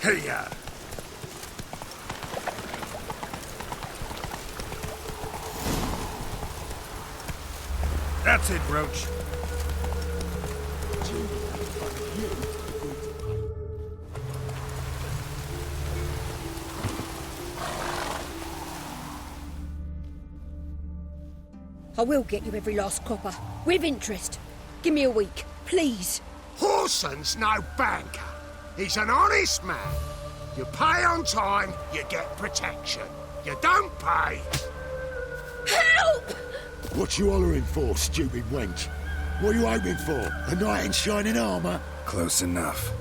Here. That's it, Roach. I will get you every last copper, with interest. Give me a week, please. Horson's no banker. He's an honest man. You pay on time, you get protection. You don't pay. Help! What you hollering for, stupid wench? What are you hoping for? A knight in shining armour? Close enough.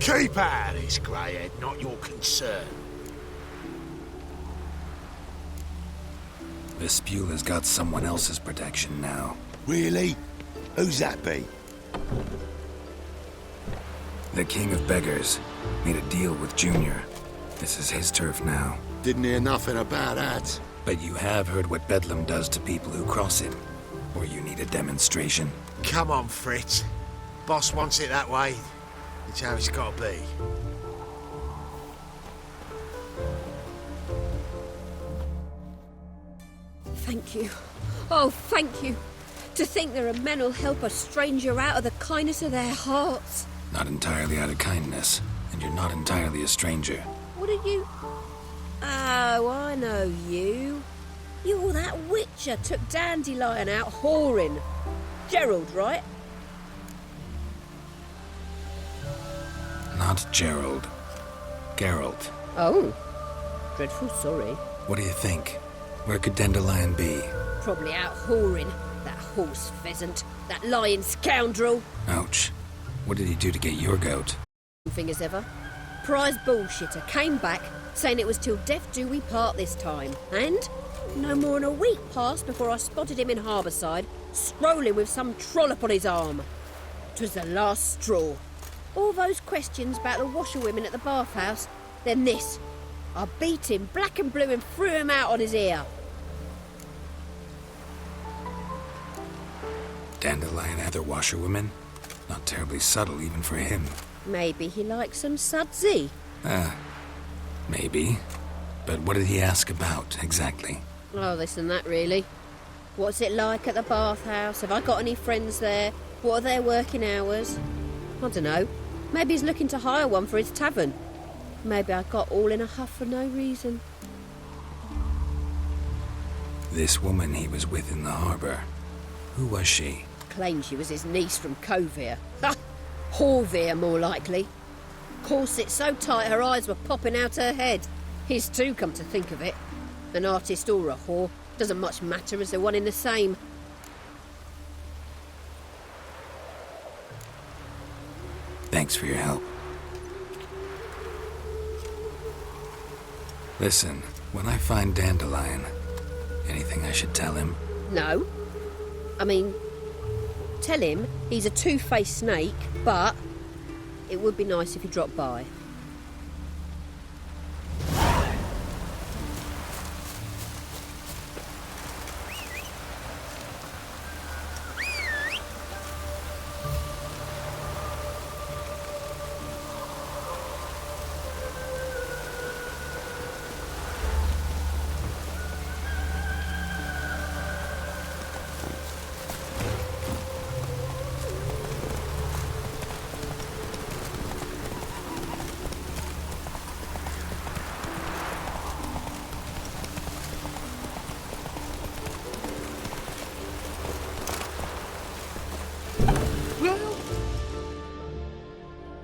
Keep out of this, greyhead, not your concern. Vespula's got someone else's protection now. Really? Who's that be? The King of Beggars made a deal with Junior. This is his turf now. Didn't hear nothing about that. But you have heard what Bedlam does to people who cross him. Or you need a demonstration. Come on, Fritz. Boss wants it that way. It's how it's got to be. Thank you. Oh, thank you. To think there are men who'll help a stranger out of the kindness of their hearts. Not entirely out of kindness, and you're not entirely a stranger. What are you? Oh, I know you. You're that witcher took Dandelion out whoring. Gerald, right? Not Gerald. Geralt. Oh. Dreadful sorry. What do you think? Where could Dandelion be? Probably out whoring. That horse pheasant. That lying scoundrel. Ouch. What did he do to get your goat? Thing as ever. Prize bullshitter came back saying it was till death do we part this time. And no more than a week passed before I spotted him in Harbourside, strolling with some trollop on his arm. 'Twas the last straw. All those questions about the washerwomen at the bathhouse, then this. I beat him black and blue and threw him out on his ear. Dandelion had their washerwomen? Not terribly subtle even for him. Maybe he likes some sudsy. Maybe. But what did he ask about, exactly? Oh, this and that, really. What's it like at the bathhouse? Have I got any friends there? What are their working hours? I don't know. Maybe he's looking to hire one for his tavern. Maybe I got all in a huff for no reason. This woman he was with in the harbour. Who was she? Claimed she was his niece from Kovir. Ah, Horvir, more likely. Corset so tight her eyes were popping out her head. His too, come to think of it. An artist or a whore. Doesn't much matter as they're one in the same. Thanks for your help. Listen, when I find Dandelion, anything I should tell him? No. I mean, tell him he's a two-faced snake, but it would be nice if he dropped by.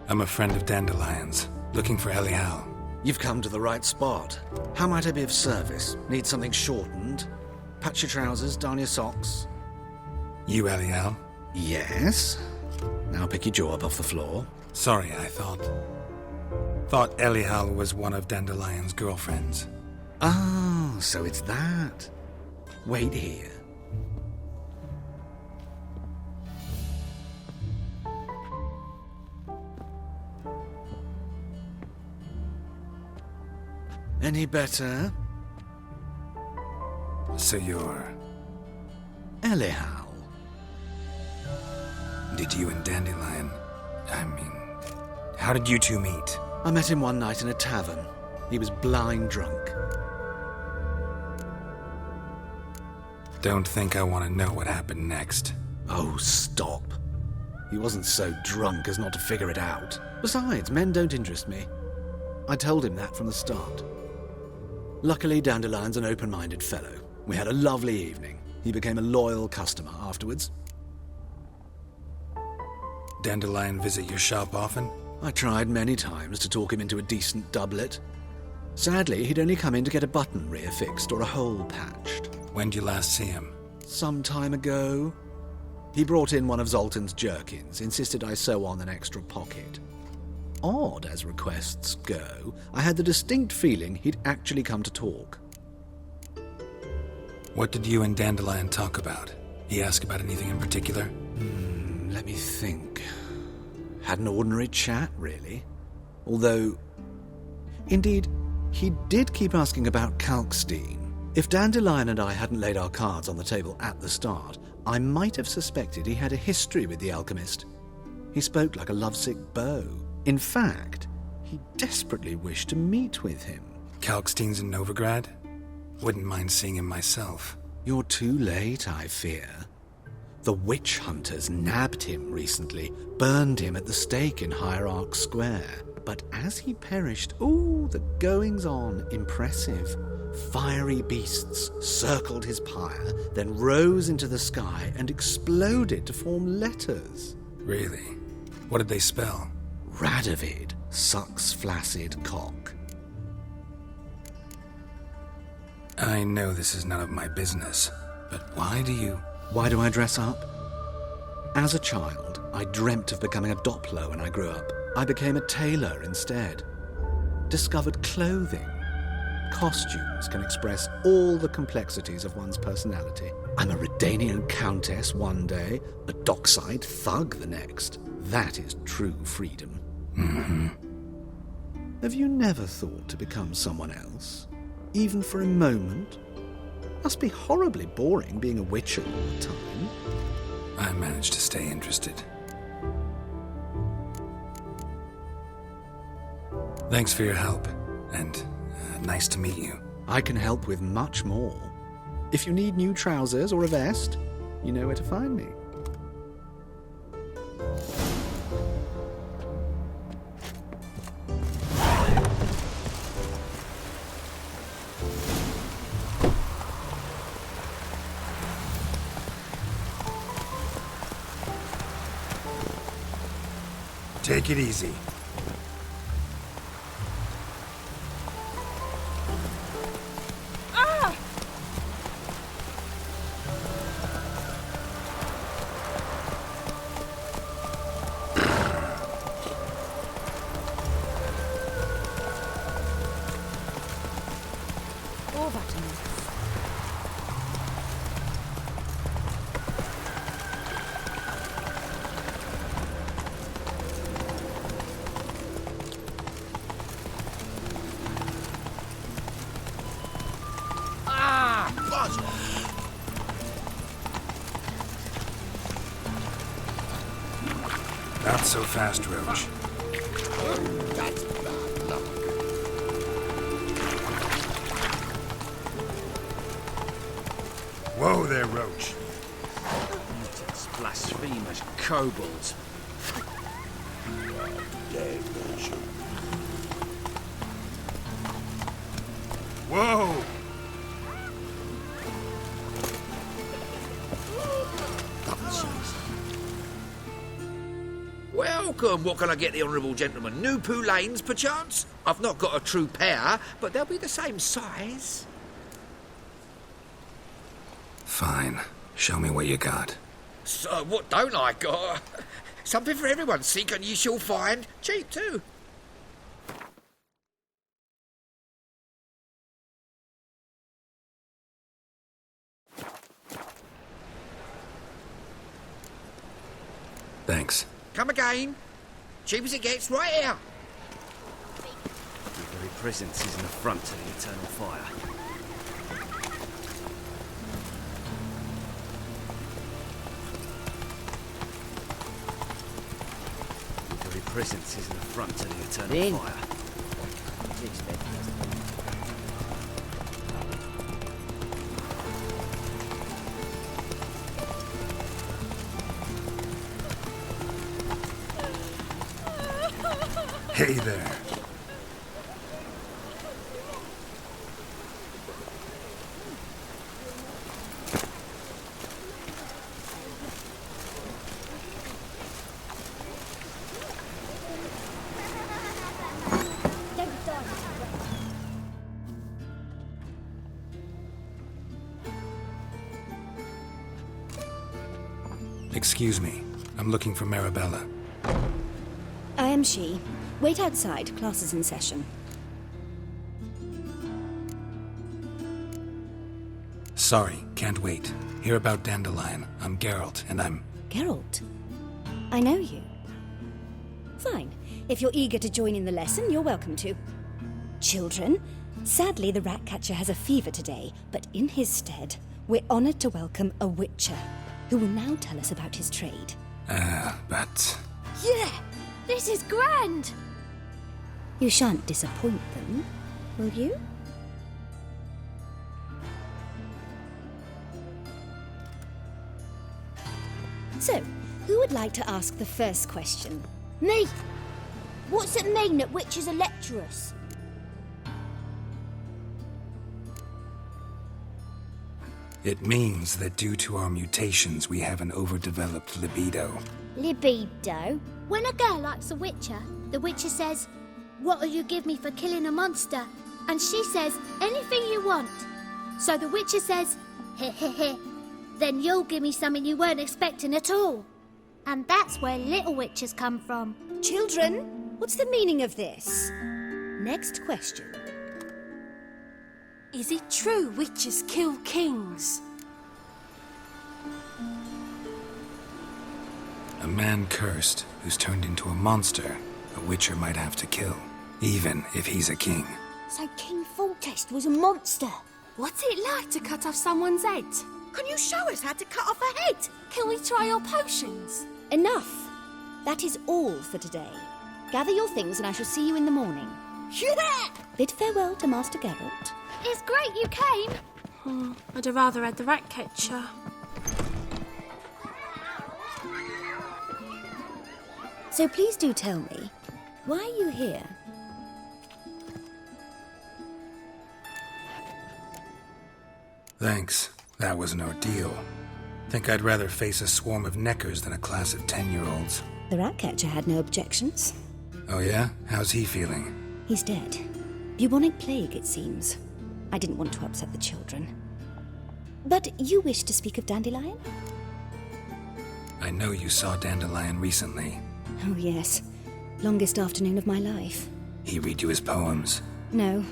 I'm a friend of Dandelion's, looking for Elial. You've come to the right spot. How might I be of service? Need something shortened? Patch your trousers, darn your socks? You Elial? Yes. Now pick your jaw up off the floor. Sorry, I thought Elial was one of Dandelion's girlfriends. Oh, so it's that. Wait here. Any better? So you're... Elial. Did you and Dandelion... How did you two meet? I met him one night in a tavern. He was blind drunk. Don't think I want to know what happened next. Oh, stop. He wasn't so drunk as not to figure it out. Besides, men don't interest me. I told him that from the start. Luckily, Dandelion's an open-minded fellow. We had a lovely evening. He became a loyal customer afterwards. Dandelion visit your shop often? I tried many times to talk him into a decent doublet. Sadly, he'd only come in to get a button rear fixed or a hole patched. When'd you last see him? Some time ago. He brought in one of Zoltan's jerkins, insisted I sew on an extra pocket. Odd as requests go, I had the distinct feeling he'd actually come to talk. What did you and Dandelion talk about? He ask about anything in particular? Let me think. Had an ordinary chat, really. Although, indeed, he did keep asking about Kalkstein. If Dandelion and I hadn't laid our cards on the table at the start, I might have suspected he had a history with the alchemist. He spoke like a lovesick beau. In fact, he desperately wished to meet with him. Kalkstein's in Novigrad? Wouldn't mind seeing him myself. You're too late, I fear. The witch hunters nabbed him recently, burned him at the stake in Hierarch Square. But as he perished, the goings-on, impressive. Fiery beasts circled his pyre, then rose into the sky and exploded to form letters. Really? What did they spell? Radovid sucks flaccid cock. I know this is none of my business, but why do I dress up? As a child, I dreamt of becoming a Doppler when I grew up. I became a tailor instead. Discovered clothing. Costumes can express all the complexities of one's personality. I'm a Redanian countess one day, a dockside thug the next. That is true freedom. Mm-hmm. Have you never thought to become someone else? Even for a moment? Must be horribly boring being a witcher all the time. I managed to stay interested. Thanks for your help, and nice to meet you. I can help with much more. If you need new trousers or a vest, you know where to find me. Take it easy. Not so fast, Roach. That's bad luck. Whoa there, Roach. Mutant blasphemous kobolds. Whoa! Welcome. What can I get the honourable gentleman? New poulaines, perchance? I've not got a true pair, but they'll be the same size. Fine. Show me what you got. So, what don't I got? Something for everyone. Seek and ye shall find. Cheap, too. Thanks. Come again. Cheap as it gets, right here. Your very presence is an affront to the eternal fire. Your very presence is an affront to the eternal Then. fire. Hey there. Excuse me. I'm looking for Marabella. I am she. Wait outside. Class is in session. Sorry, can't wait. Hear about Dandelion. I'm Geralt, and I'm... Geralt? I know you. Fine. If you're eager to join in the lesson, you're welcome to. Children, sadly the Ratcatcher has a fever today, but in his stead, we're honored to welcome a Witcher, who will now tell us about his trade. But... Yeah! This is grand! You shan't disappoint them, will you? So, who would like to ask the first question? Me! What's it mean that witches are lecturers? It means that due to our mutations, we have an overdeveloped libido. Libido? When a girl likes a witcher, the witcher says, "What'll you give me for killing a monster?" And she says, "Anything you want." So the witcher says, "Heh heh heh. Then you'll give me something you weren't expecting at all." And that's where little witches come from. Children, what's the meaning of this? Next question. Is it true witches kill kings? A man cursed who's turned into a monster, a witcher might have to kill, even if he's a king. So King Foltest was a monster. What's it like to cut off someone's head? Can you show us how to cut off a head? Can we try your potions? Enough! That is all for today. Gather your things and I shall see you in the morning. Yeah! Bid farewell to Master Geralt. It's great you came. I'd have rather had the Ratcatcher. So please do tell me, why are you here? Thanks. That was an ordeal. Think I'd rather face a swarm of neckers than a class of 10-year-olds. The Ratcatcher had no objections. Oh yeah? How's he feeling? He's dead. Bubonic plague, it seems. I didn't want to upset the children. But you wish to speak of Dandelion? I know you saw Dandelion recently. Oh, yes. Longest afternoon of my life. He read you his poems. No.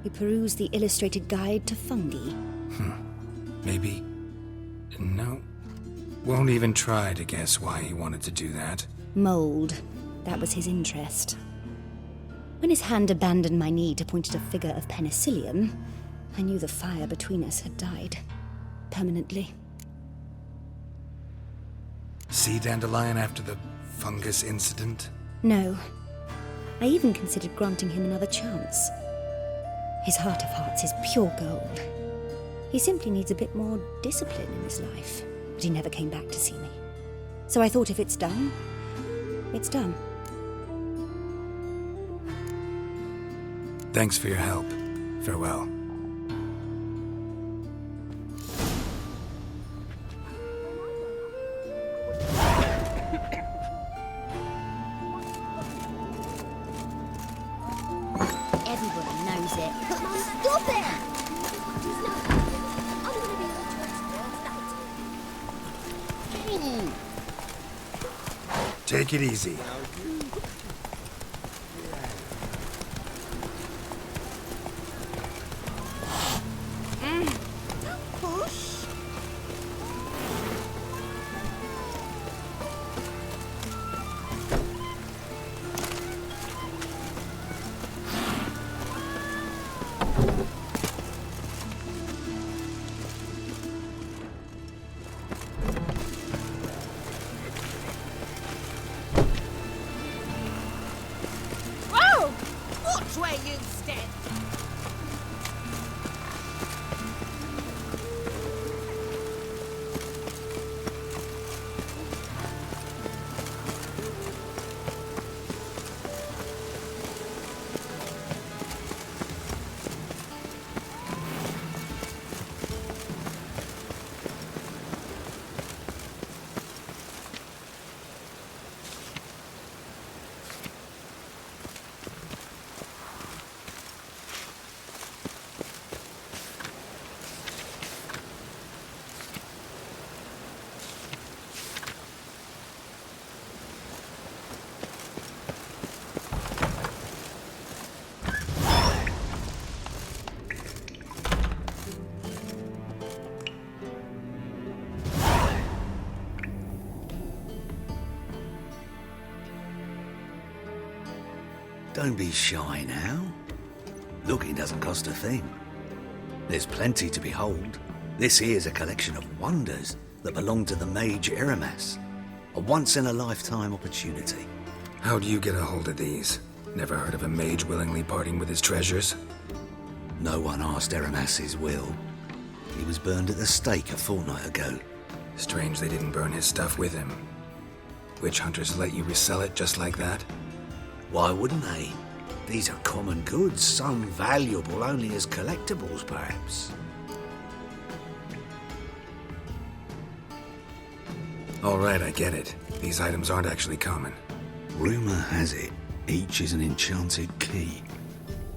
He perused the illustrated guide to fungi. Maybe... No. Won't even try to guess why he wanted to do that. Mold. That was his interest. When his hand abandoned my knee to point at a figure of penicillium, I knew the fire between us had died. Permanently. See Dandelion after the fungus incident? No. I even considered granting him another chance. His heart of hearts is pure gold. He simply needs a bit more discipline in his life. But he never came back to see me. So I thought if it's done, it's done. Thanks for your help. Farewell. Everybody knows it. Stop it! I'm gonna be able to explain. Take it easy. Don't be shy now. Looking doesn't cost a thing. There's plenty to behold. This here's a collection of wonders that belong to the mage Eramas. A once-in-a-lifetime opportunity. How'd you get a hold of these? Never heard of a mage willingly parting with his treasures? No one asked Eramas' will. He was burned at the stake a fortnight ago. Strange they didn't burn his stuff with him. Witch hunters let you resell it just like that? Why wouldn't they? These are common goods, some valuable only as collectibles, perhaps. All right, I get it. These items aren't actually common. Rumor has it, each is an enchanted key.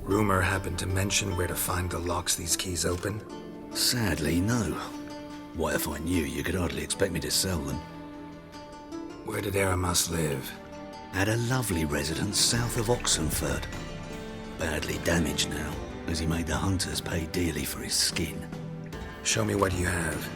Rumor happened to mention where to find the locks these keys open? Sadly, no. What if I knew? You could hardly expect me to sell them. Where did Eramas live? At a lovely residence south of Oxenford. Badly damaged now, as he made the hunters pay dearly for his skin. Show me what you have.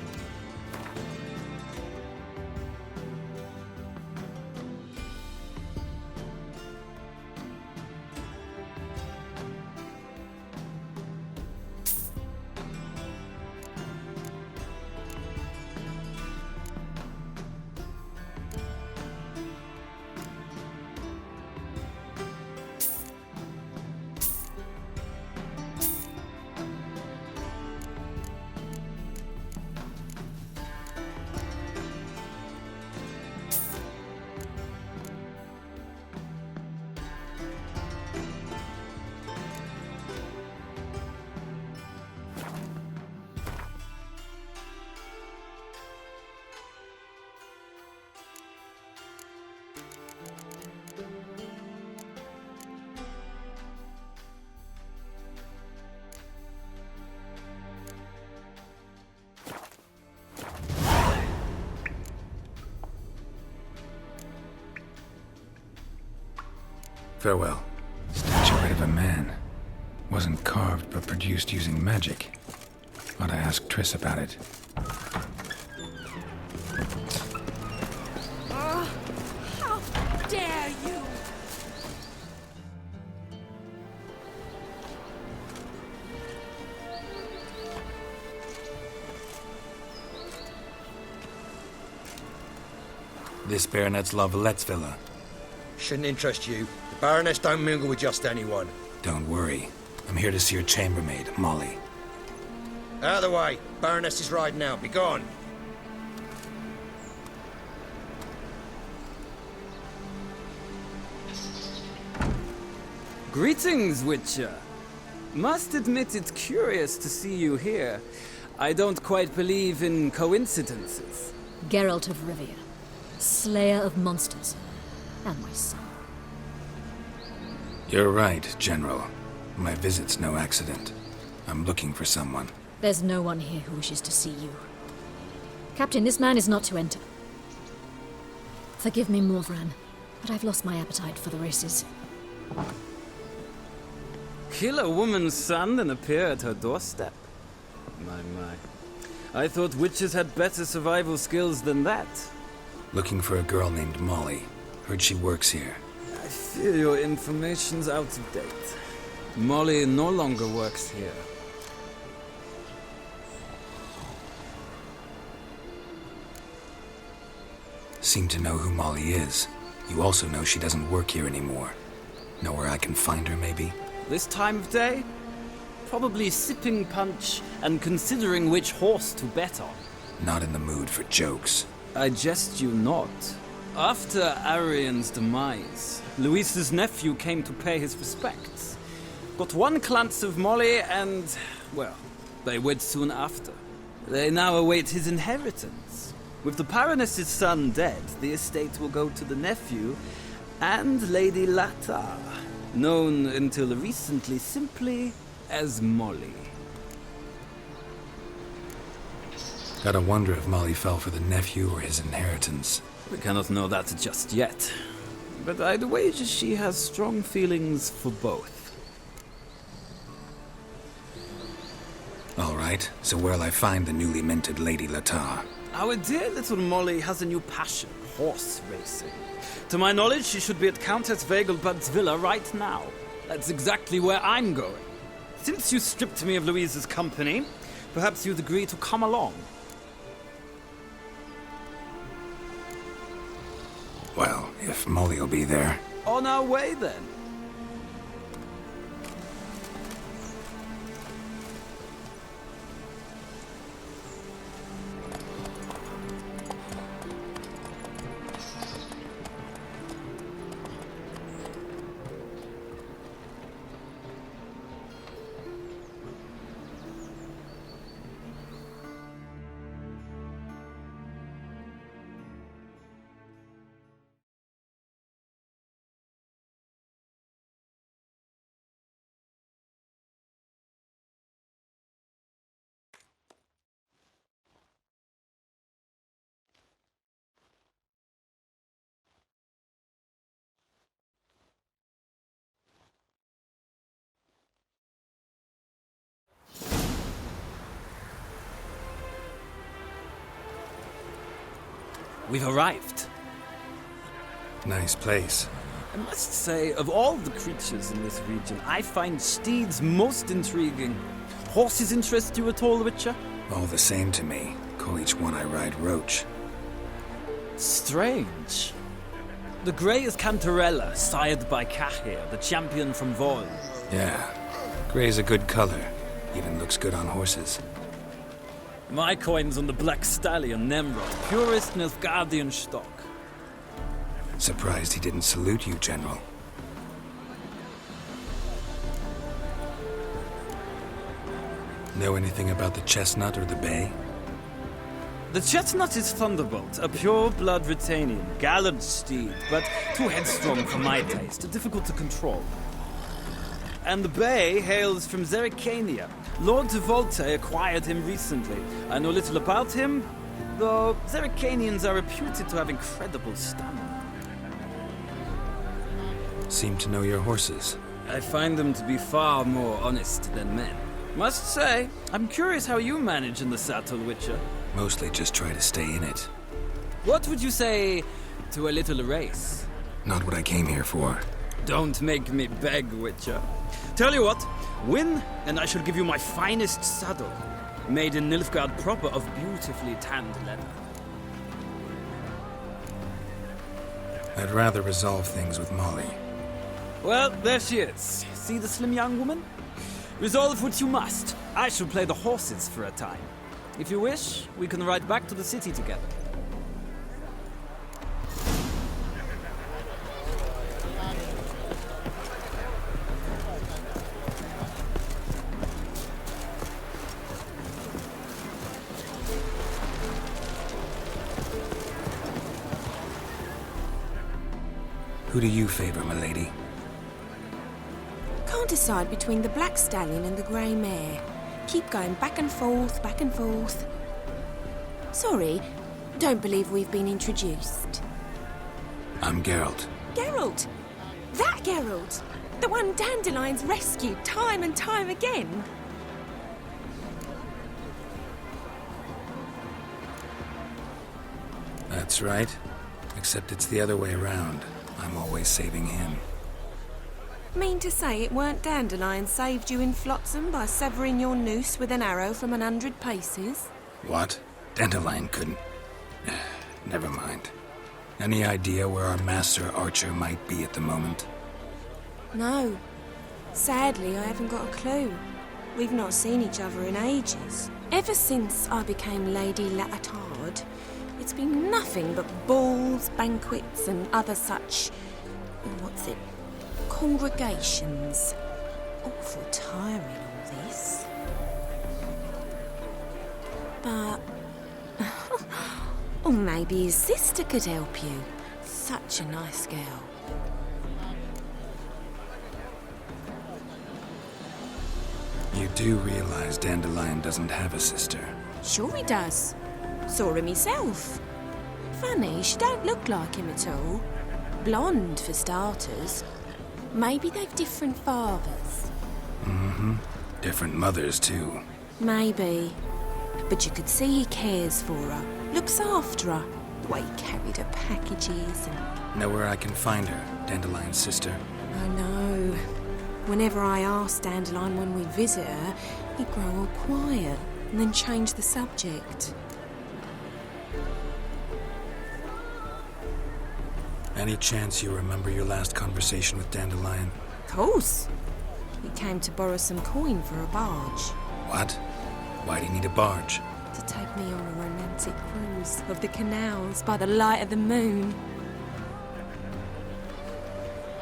Farewell. Statuette of a man. Wasn't carved, but produced using magic. Ought to ask Triss about it. How dare you! This baronet's La Vallette's villa. Shouldn't interest you. The Baroness don't mingle with just anyone. Don't worry. I'm here to see your chambermaid, Molly. Out of the way. Baroness is riding out. Be gone. Greetings, Witcher. Must admit it's curious to see you here. I don't quite believe in coincidences. Geralt of Rivia, slayer of monsters, and my son. You're right, General. My visit's no accident. I'm looking for someone. There's no one here who wishes to see you. Captain, this man is not to enter. Forgive me, Morvran, but I've lost my appetite for the races. Kill a woman's son and appear at her doorstep? My. I thought witches had better survival skills than that. Looking for a girl named Molly. Heard she works here. I fear your information's out of date. Molly no longer works here. Seem to know who Molly is. You also know she doesn't work here anymore. Know where I can find her, maybe? This time of day? Probably sipping punch and considering which horse to bet on. Not in the mood for jokes. I jest you not. After Arian's demise, Luis's nephew came to pay his respects. Got one glance of Molly and, well, they wed soon after. They now await his inheritance. With the Baroness's son dead, the estate will go to the nephew and Lady Latta, known until recently simply as Molly. Gotta wonder if Molly fell for the nephew or his inheritance. We cannot know that just yet, but I'd wager she has strong feelings for both. All right, so where'll I find the newly minted Lady Latta? Our dear little Molly has a new passion, horse racing. To my knowledge, she should be at Countess Vegelbud's villa right now. That's exactly where I'm going. Since you stripped me of Louise's company, perhaps you'd agree to come along. Well, if Molly will be there. On our way, then. We've arrived. Nice place. I must say, of all the creatures in this region, I find steeds most intriguing. Horses interest you at all, Witcher? All the same to me. Call each one I ride Roach. Strange. The grey is Cantarella, sired by Cahir, the champion from Vol. Yeah. Gray's a good color. Even looks good on horses. My coin's on the Black Stallion, Nemrod, purest Nilfgaardian stock. Surprised he didn't salute you, General. Know anything about the Chestnut or the Bay? The Chestnut is Thunderbolt, a pure-blood Britannian, gallant steed, but too headstrong for my taste, difficult to control. And the Bay hails from Zerrikania. Lord de Volte acquired him recently. I know little about him, though Zerrikanians are reputed to have incredible stamina. Seem to know your horses. I find them to be far more honest than men. Must say, I'm curious how you manage in the saddle, Witcher. Mostly just try to stay in it. What would you say to a little race? Not what I came here for. Don't make me beg, Witcher. Tell you what, win, and I shall give you my finest saddle, made in Nilfgaard proper of beautifully tanned leather. I'd rather resolve things with Molly. Well, there she is. See the slim young woman? Resolve what you must. I shall play the horses for a time. If you wish, we can ride back to the city together. Who do you favor, milady? Can't decide between the Black Stallion and the Grey Mare. Keep going back and forth, back and forth. Sorry, don't believe we've been introduced. I'm Geralt. Geralt! That Geralt! The one Dandelion's rescued time and time again. That's right. Except it's the other way around. I'm always saving him. Mean to say it weren't Dandelion saved you in Flotsam by severing your noose with an arrow from 100 paces? What? Dandelion couldn't... Never mind. Any idea where our master archer might be at the moment? No. Sadly, I haven't got a clue. We've not seen each other in ages. Ever since I became Lady Latard, it's been nothing but balls, banquets, and other such... what's it? Congregations. Awful tiring, all this. But... or maybe his sister could help you. Such a nice girl. You do realize Dandelion doesn't have a sister? Sure he does. Saw him myself. Funny, she don't look like him at all. Blonde, for starters. Maybe they've different fathers. Mm-hmm. Different mothers, too. Maybe. But you could see he cares for her. Looks after her. The way he carried her packages and... Know where I can find her, Dandelion's sister? I know. Whenever I ask Dandelion when we visit her, he'd grow all quiet and then change the subject. Any chance you remember your last conversation with Dandelion? Of course. He came to borrow some coin for a barge. What? Why do you need a barge? To take me on a romantic cruise of the canals by the light of the moon.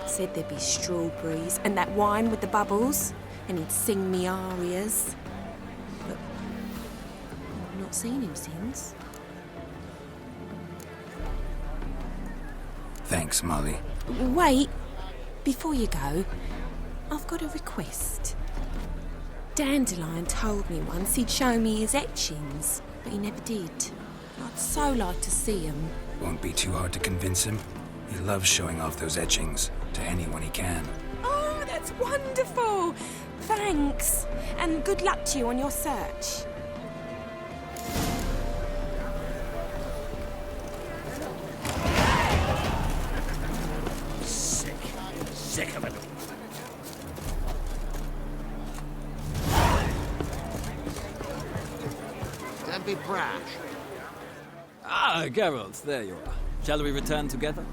Said there'd be strawberries and that wine with the bubbles, and he'd sing me arias. But I've not seen him since. Thanks, Molly. Wait, before you go, I've got a request. Dandelion told me once he'd show me his etchings, but he never did. I'd so like to see him. Won't be too hard to convince him. He loves showing off those etchings to anyone he can. Oh, that's wonderful! Thanks, and good luck to you on your search. Sick of it. Don't be brash. Ah, Geralt, there you are. Shall we return together?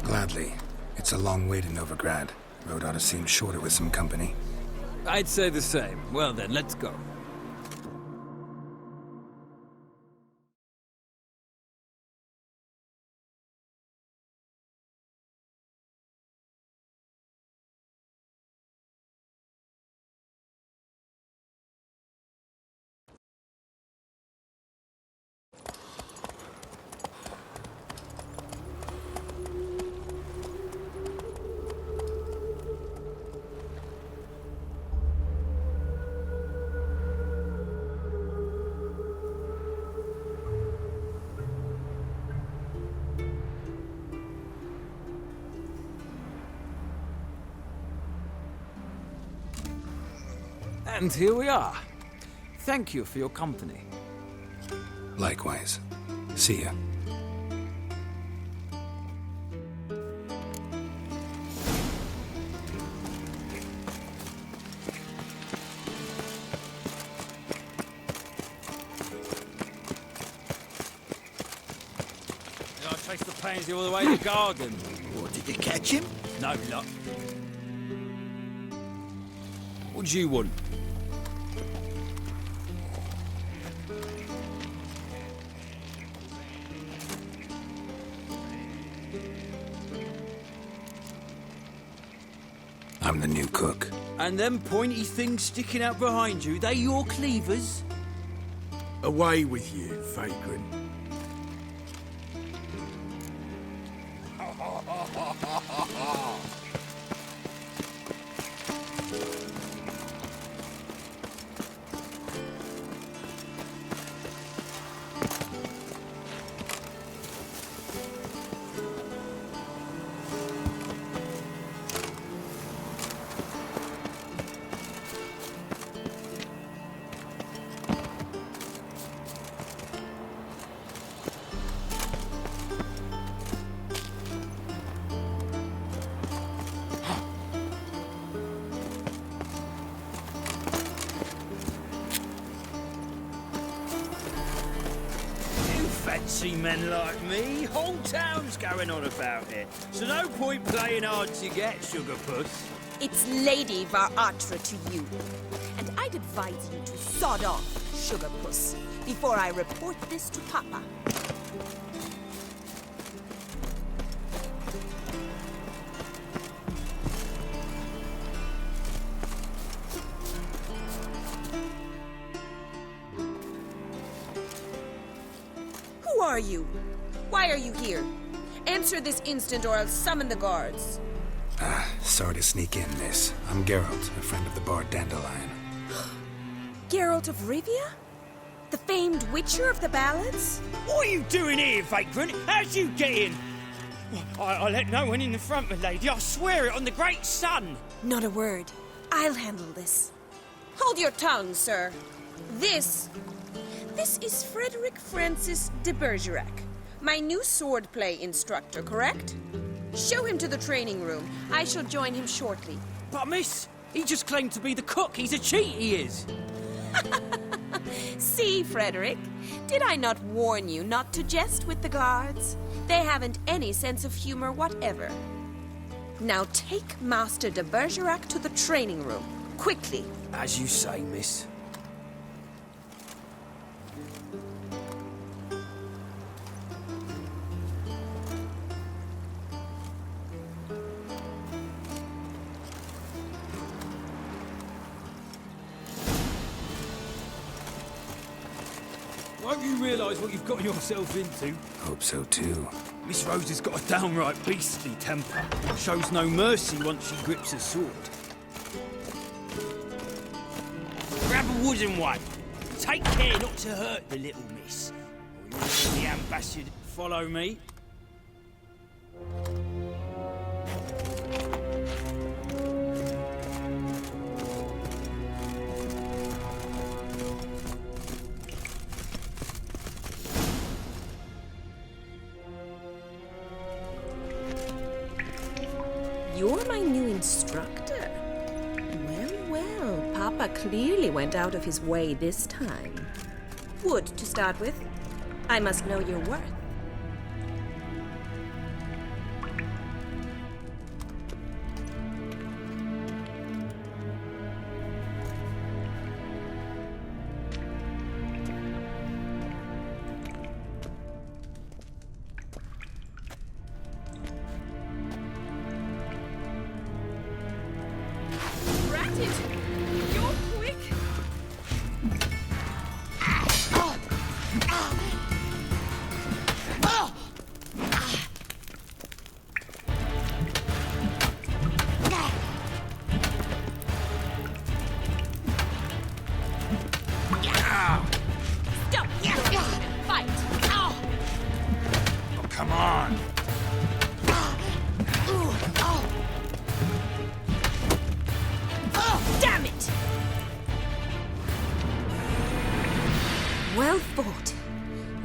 Gladly. It's a long way to Novigrad. Road ought to seem shorter with some company. I'd say the same. Well then, let's go. And here we are. Thank you for your company. Likewise. See ya. I traced the pansy all the way to Gargan. What, did you catch him? No luck. What do you want? I'm the new cook. And them pointy things sticking out behind you, they your cleavers? Away with you, vagrant. Fancy men like me, whole town's going on about it. So no point playing hard to get, sugar puss. It's Lady Varatra to you. And I'd advise you to sod off, sugar puss, before I report this to Papa. Who are you? Why are you here? Answer this instant or I'll summon the guards. Sorry to sneak in, miss. I'm Geralt, a friend of the bard Dandelion. Geralt of Rivia? The famed witcher of the ballads? What are you doing here, vagrant? How'd you get in? I let no one in the front, my lady. I swear it on the great sun. Not a word. I'll handle this. Hold your tongue, sir. This This is Frederick Francis de Bergerac, my new swordplay instructor, correct? Show him to the training room. I shall join him shortly. But miss, he just claimed to be the cook. He's a cheat, he is. See, Frederick, did I not warn you not to jest with the guards? They haven't any sense of humor whatever. Now take Master de Bergerac to the training room, quickly. As you say, miss. Won't you realise what you've got yourself into? Hope so too. Miss Rose has got a downright beastly temper. Shows no mercy once she grips a sword. Grab a wooden one. Take care not to hurt the little miss. Or you'll be the ambassador. Follow me. You're my new instructor? Well, Papa clearly went out of his way this time. Wood, to start with. I must know your worth. Come on! Damn it! Well fought.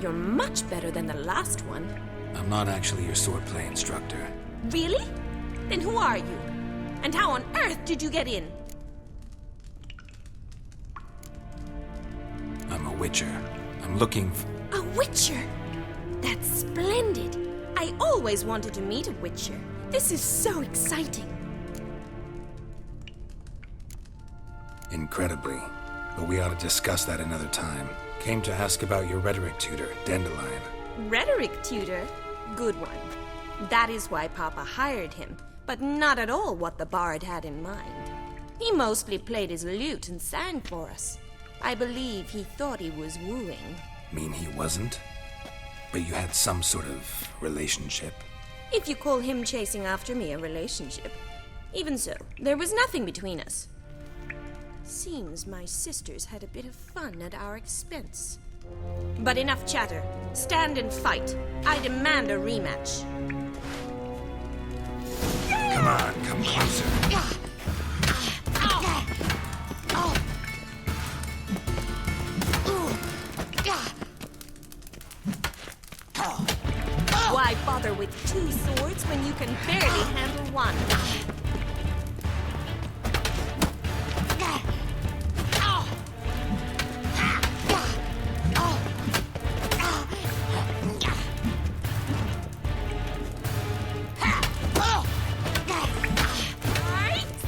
You're much better than the last one. I'm not actually your swordplay instructor. Really? Then who are you? And how on earth did you get in? I'm a witcher. I'm looking for... A witcher? That's splendid. I always wanted to meet a witcher. This is so exciting. Incredibly. But we ought to discuss that another time. Came to ask about your rhetoric tutor, Dandelion. Rhetoric tutor? Good one. That is why Papa hired him, but not at all what the bard had in mind. He mostly played his lute and sang for us. I believe he thought he was wooing. Mean he wasn't? But you had some sort of relationship? If you call him chasing after me a relationship. Even so, there was nothing between us. Seems my sisters had a bit of fun at our expense. But enough chatter. Stand and fight. I demand a rematch. Come on, come closer. Why bother with two swords when you can barely handle one?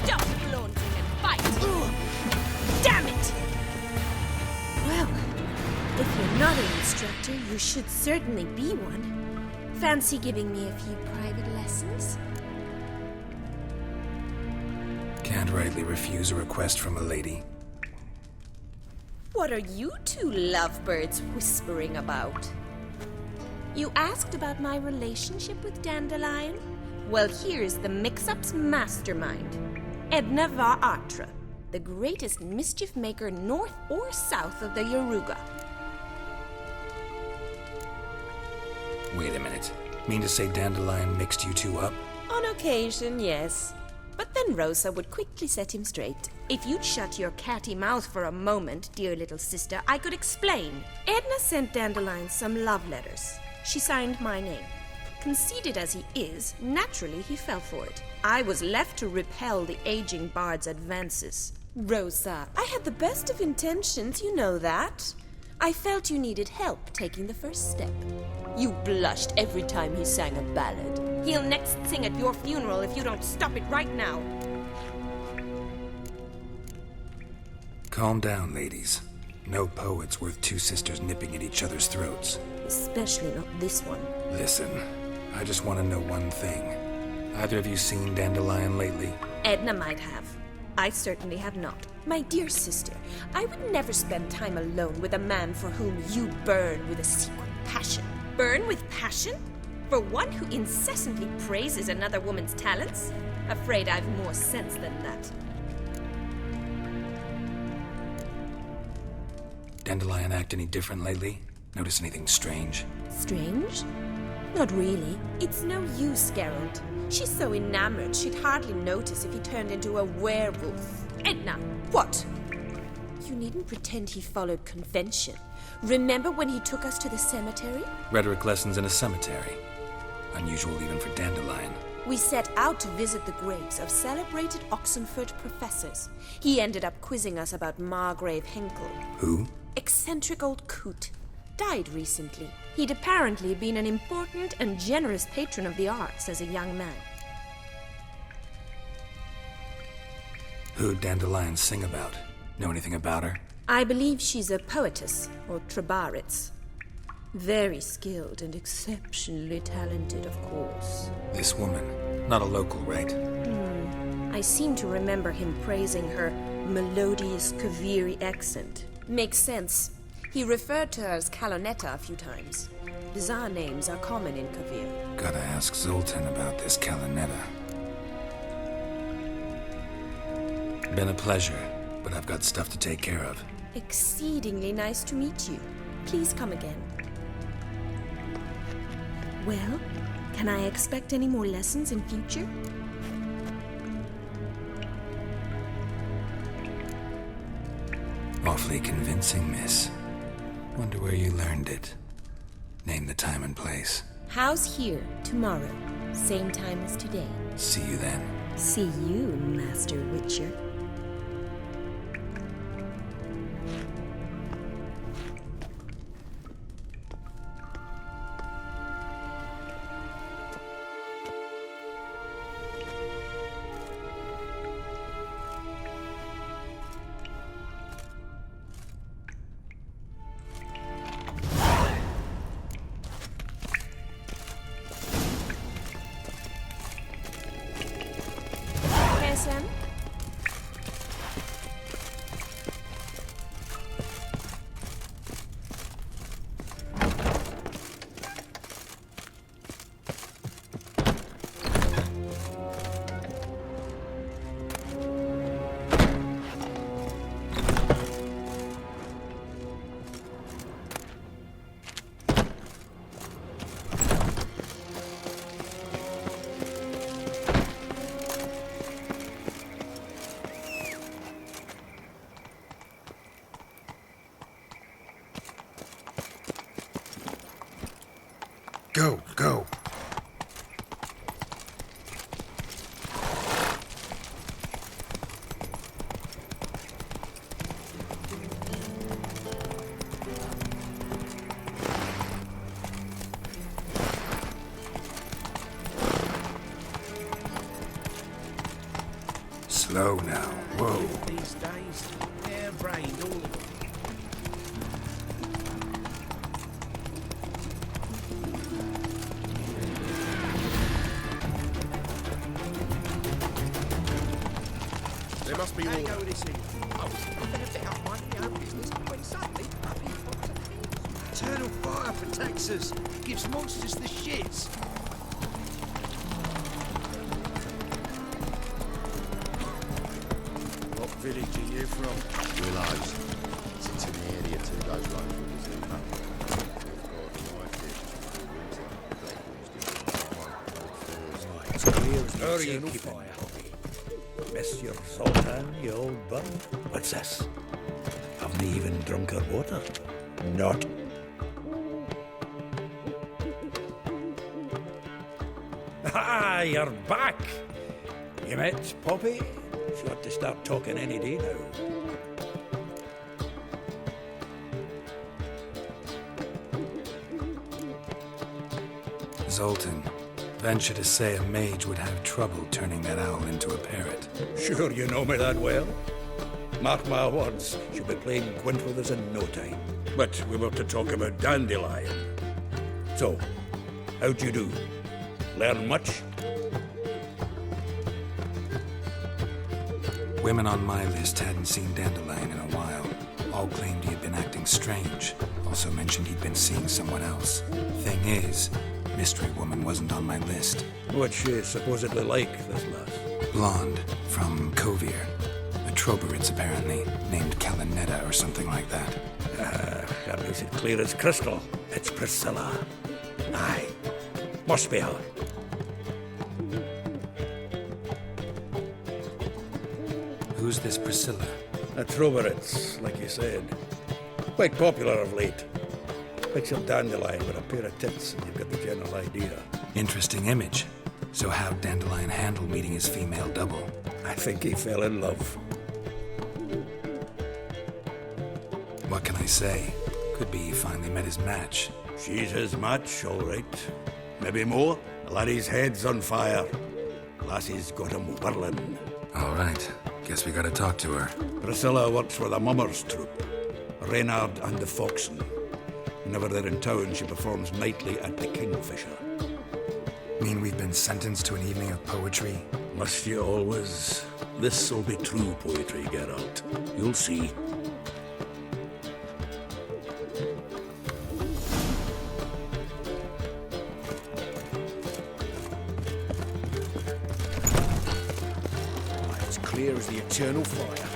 Stop flaunting and fight! Damn it! Well, if you're not an instructor, you should certainly be one. Fancy giving me a few private lessons? Can't rightly refuse a request from a lady. What are you two lovebirds whispering about? You asked about my relationship with Dandelion? Well, here's the mix-up's mastermind. Edna var Atra, the greatest mischief maker north or south of the Yaruga. Wait a minute. Mean to say Dandelion mixed you two up? On occasion, yes. But then Rosa would quickly set him straight. If you'd shut your catty mouth for a moment, dear little sister, I could explain. Edna sent Dandelion some love letters. She signed my name. Conceited as he is, naturally he fell for it. I was left to repel the aging bard's advances. Rosa, I had the best of intentions, you know that. I felt you needed help taking the first step. You blushed every time he sang a ballad. He'll next sing at your funeral if you don't stop it right now. Calm down, ladies. No poet's worth two sisters nipping at each other's throats. Especially not this one. Listen, I just want to know one thing. Either of you seen Dandelion lately? Edna might have. I certainly have not. My dear sister, I would never spend time alone with a man for whom you burn with a secret passion. Burn with passion? For one who incessantly praises another woman's talents? Afraid I've more sense than that. Dandelion act any different lately? Notice anything strange? Strange? Not really. It's no use, Geralt. She's so enamored she'd hardly notice if he turned into a werewolf. Edna! What? You needn't pretend he followed convention. Remember when he took us to the cemetery? Rhetoric lessons in a cemetery. Unusual even for Dandelion. We set out to visit the graves of celebrated Oxenford professors. He ended up quizzing us about Margrave Henkel. Who? Eccentric old coot. Died recently. He'd apparently been an important and generous patron of the arts as a young man. Who'd Dandelion sing about? Know anything about her? I believe she's a poetess, or trabaritz. Very skilled and exceptionally talented, of course. This woman. Not a local, right? I seem to remember him praising her melodious Kaviri accent. Makes sense. He referred to her as Kalonetta a few times. Bizarre names are common in Kavir. Gotta ask Zoltan about this Kalonetta. Been a pleasure, but I've got stuff to take care of. Exceedingly nice to meet you. Please come again. Well, can I expect any more lessons in future? Awfully convincing, miss. Wonder where you learned it. Name the time and place. House here, tomorrow. Same time as today. See you then. See you, Master Witcher. Go, go. Slow now. Whoa. These days, hair-brained, all of them. There must be more. Hang over this here. I was going to fit up minding my own business when suddenly up he pops appears. Eternal fire protects us. Gives monsters the shits. What village are you from? Willows. Sits in the area 2 days running for the zoo. It's clear as the eternal fire. Monsieur Zoltan, you old bum. What's this? Haven't they even drunk her water? Not. Ah, you're back! You met Poppy? She ought to start talking any day now. Zoltan, venture to say a mage would have trouble turning that owl into a parrot. Sure you know me that well. Mark my words, she'll be playing Gwent with us in no time. But we were to talk about Dandelion. So, how'd you do? Learn much? Women on my list hadn't seen Dandelion in a while. All claimed he had been acting strange. Also mentioned he'd been seeing someone else. Thing is, Mystery Woman wasn't on my list. What's she supposedly like, this lass? Blonde, from Kovir. A Troberits, apparently, named Kalinetta or something like that. That makes it clear as crystal. It's Priscilla. Aye. Must be her. Who's this Priscilla? A Troberits, like you said. Quite popular of late. Picture Dandelion with a pair of tits and you've got the general idea. Interesting image. So how'd Dandelion handle meeting his female double? I think he fell in love. What can I say? Could be he finally met his match. She's his match, all right. Maybe more. The laddie's head's on fire. Lassie's got him whirling. All right. Guess we gotta talk to her. Priscilla works for the Mummers troupe. Reynard and the Foxen. Whenever they're in town, she performs nightly at the Kingfisher. Mean we've been sentenced to an evening of poetry? Must you always? This'll be true poetry, Geralt. You'll see. It's clear as the eternal fire.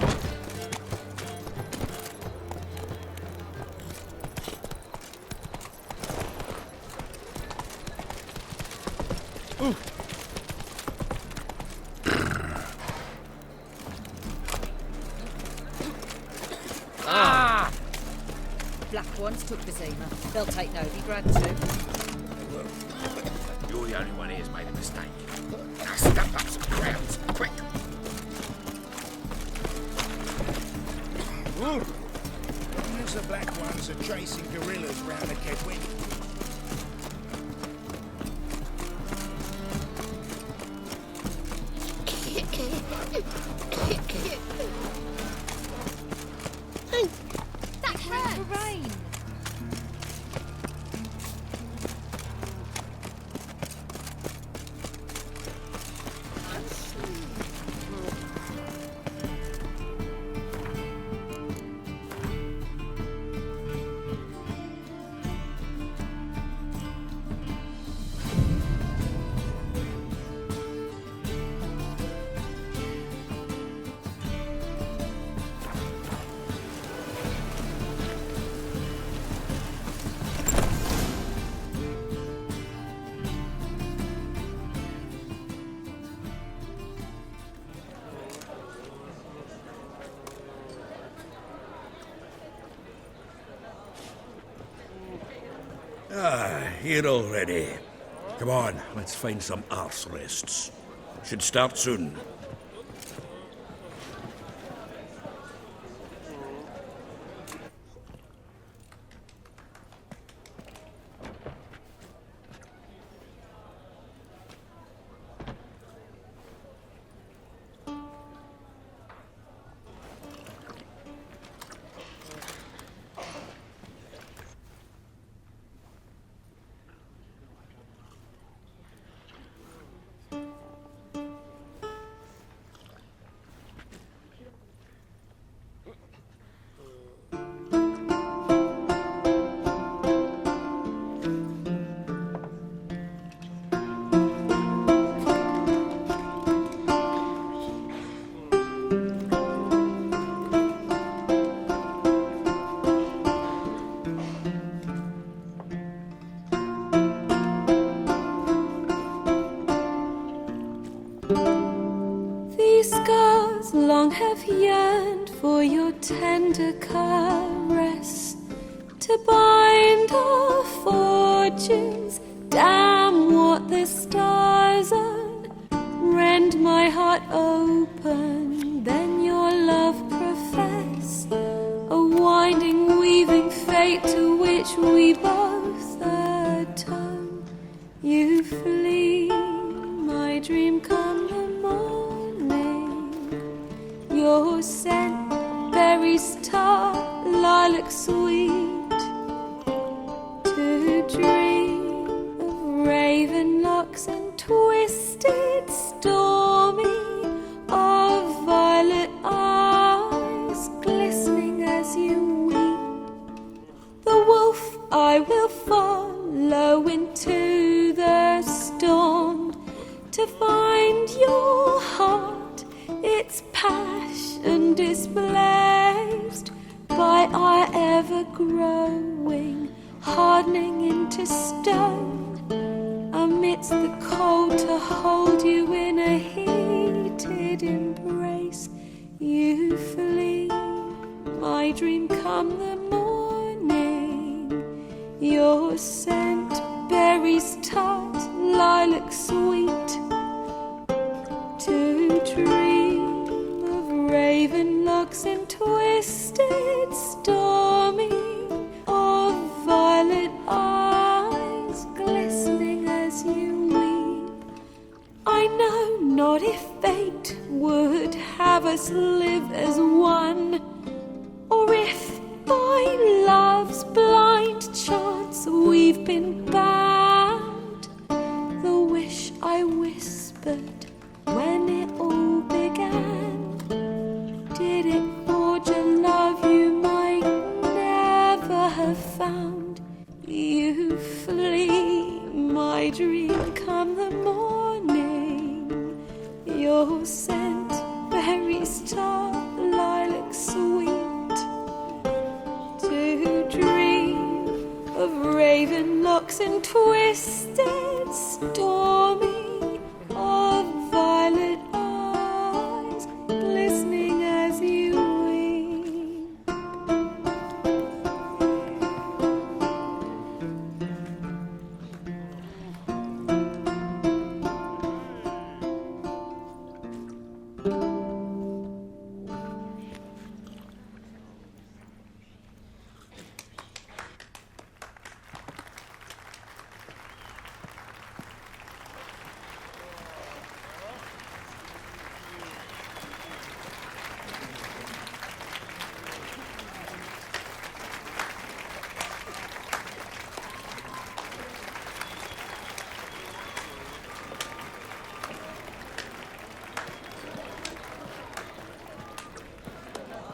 Black ones took the Zima. They'll take Novigrad too. You're the only one here's made a mistake. Now stuff up some crowds, quick! Use the black ones are tracing gorillas round the Kedwin. That hurts. Rain. Here already. Come on, let's find some arse rests. Should start soon. for your tender caress, to bind our fortunes. Damn what the stars are, rend my heart open, then your love profess, a winding, weaving fate to which we both atone. You flee, my dream come the morning, your scent, berries tart, lilac sweet, to dream of raven locks and twisted, stormy, of violet eyes glistening as you weep. The wolf I will follow into the storm, to find your heart, its passion displaced by our ever-growing, hardening into stone, amidst the cold to hold you in a heated embrace. You flee, my dream come the morning, your scent, berries tart, lilac sweet, to dream of raven locks and twisted, stormy, of violet eyes glistening as you weep. I know not if fate would have us live as one, or if by love's blind chance we've been bound. The wish I whispered when it all began, did it forge a love you might never have found? You flee, my dream come the morning, your scent, berries tart, lilac sweet, to dream of raven locks and twisted, stormy, of violet eyes glistening as you weep.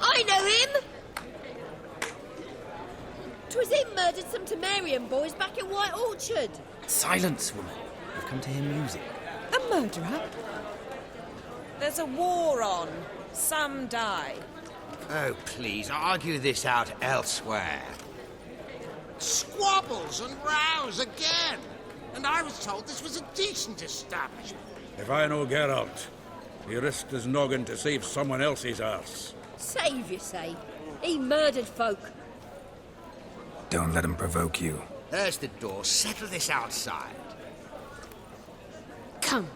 I know him! 'Twas him murdered some Temerian boys back in White Orchard. Silence, woman. I've come to hear music. A murderer? There's a war on. Some die. Oh, please, argue this out elsewhere. Squabbles and rows again. And I was told this was a decent establishment. If I know Geralt, he risked his noggin to save someone else's arse. Save, you say? He murdered folk. Don't let him provoke you. There's the door. Settle this outside. Come.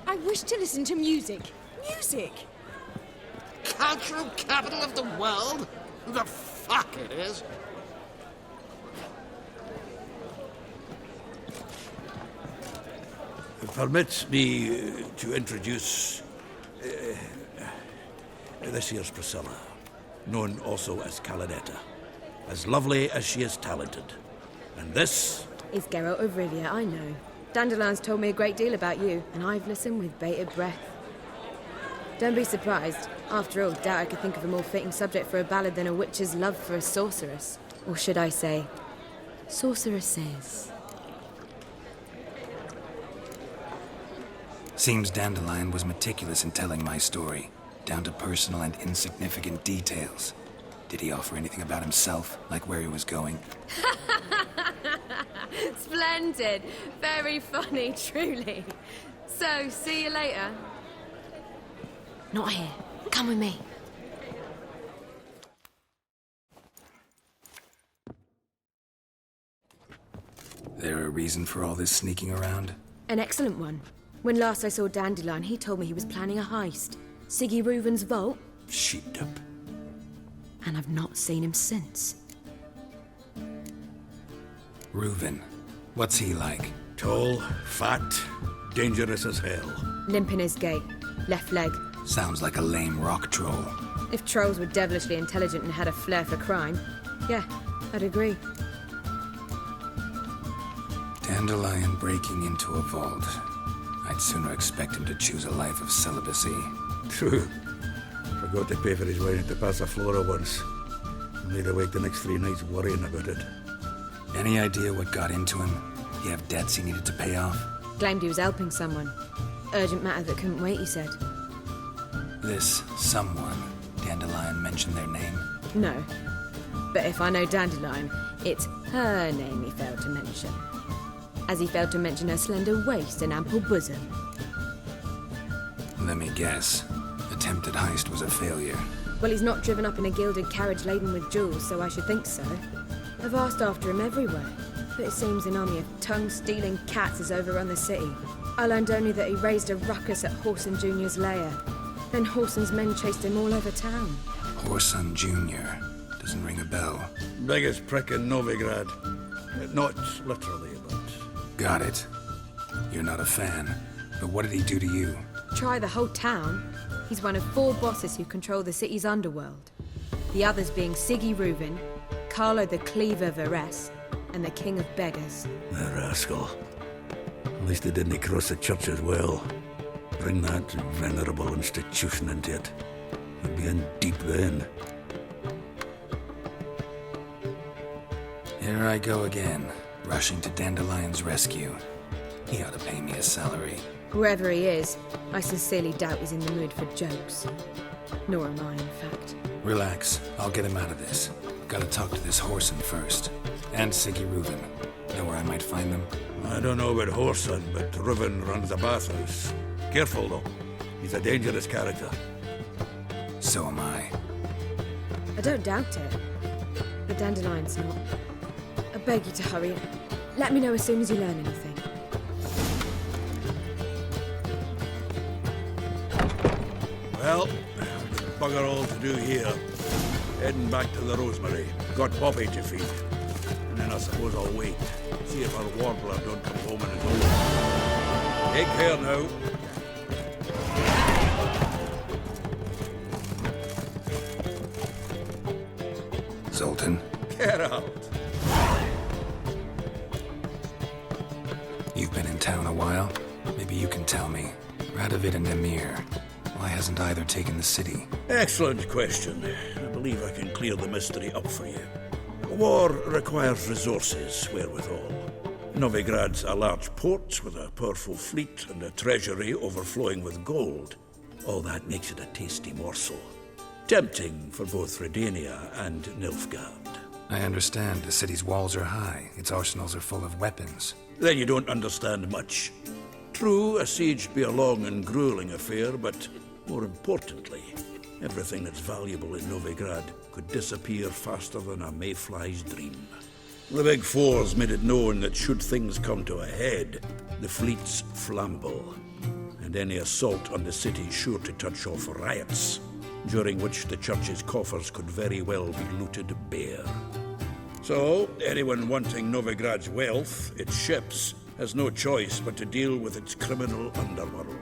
I wish to listen to music. Music! Cultural capital of the world? The fuck it is. Permit me to introduce this here's Priscilla, known also as Calinetta, as lovely as she is talented. And this is Geralt of Rivia, I know. Dandelion's told me a great deal about you, and I've listened with bated breath. Don't be surprised. After all, doubt I could think of a more fitting subject for a ballad than a witch's love for a sorceress. Or should I say, sorceresses. Seems Dandelion was meticulous in telling my story, down to personal and insignificant details. Did he offer anything about himself, like where he was going? Splendid. Very funny, truly. So, see you later. Not here. Come with me. There a reason for all this sneaking around? An excellent one. When last I saw Dandelion, he told me he was planning a heist. Siggy Reuven's vault. Sheeped up. And I've not seen him since. Reuven. What's he like? Tall, fat, dangerous as hell. Limp in his gait. Left leg. Sounds like a lame rock troll. If trolls were devilishly intelligent and had a flair for crime, yeah, I'd agree. Dandelion breaking into a vault. I'd sooner expect him to choose a life of celibacy. True. Forgot to pay for his way into Passaflora once. Laid awake the next 3 nights worrying about it. Any idea what got into him? He have debts he needed to pay off? Claimed he was helping someone. Urgent matter that couldn't wait, he said. This someone, Dandelion mentioned their name? No. But if I know Dandelion, it's her name he failed to mention. As he failed to mention her slender waist and ample bosom. Let me guess. Attempted heist was a failure. Well, he's not driven up in a gilded carriage laden with jewels, so I should think so. I've asked after him everywhere, but it seems an army of tongue-stealing cats has overrun the city. I learned only that he raised a ruckus at Whoreson Jr.'s lair. Then Whoreson's men chased him all over town. Whoreson Jr. Doesn't ring a bell. Biggest prick in Novigrad. Not literally, but... Got it. You're not a fan. But what did he do to you? Try the whole town. He's one of 4 bosses who control the city's underworld. The others being Siggy Reuven, Carlo the Cleaver Varese, and the King of Beggars. The rascal. At least they didn't cross the church as well. Bring that venerable institution into it. You'd be in deep then. Here I go again, rushing to Dandelion's rescue. He ought to pay me a salary. Whoever he is, I sincerely doubt he's in the mood for jokes. Nor am I, in fact. Relax, I'll get him out of this. Gotta talk to this Whoreson first. And Siggy Reuven. Know where I might find them? I don't know about Whoreson, but Reuven runs a bathhouse. Careful, though. He's a dangerous character. So am I. I don't doubt it. But Dandelion's not. I beg you to hurry. Let me know as soon as you learn anything. Well, bugger all to do here. Heading back to the Rosemary. Got Poppy to feed. And then I suppose I'll wait. See if our warbler don't come home in his own. Take care now. Zoltan. Get out. You've been in town a while? Maybe you can tell me. Radovid and Emir. Why hasn't either taken the city? Excellent question. I believe I can clear the mystery up for you. War requires resources, wherewithal. Novigrad's a large port with a powerful fleet and a treasury overflowing with gold. All that makes it a tasty morsel. Tempting for both Redania and Nilfgaard. I understand. The city's walls are high. Its arsenals are full of weapons. Then you don't understand much. True, a siege'd be a long and grueling affair, but more importantly, everything that's valuable in Novigrad could disappear faster than a mayfly's dream. The Big Four's made it known that should things come to a head, the fleet's flammable, and any assault on the city's sure to touch off riots, during which the church's coffers could very well be looted bare. So, anyone wanting Novigrad's wealth, its ships, has no choice but to deal with its criminal underworld.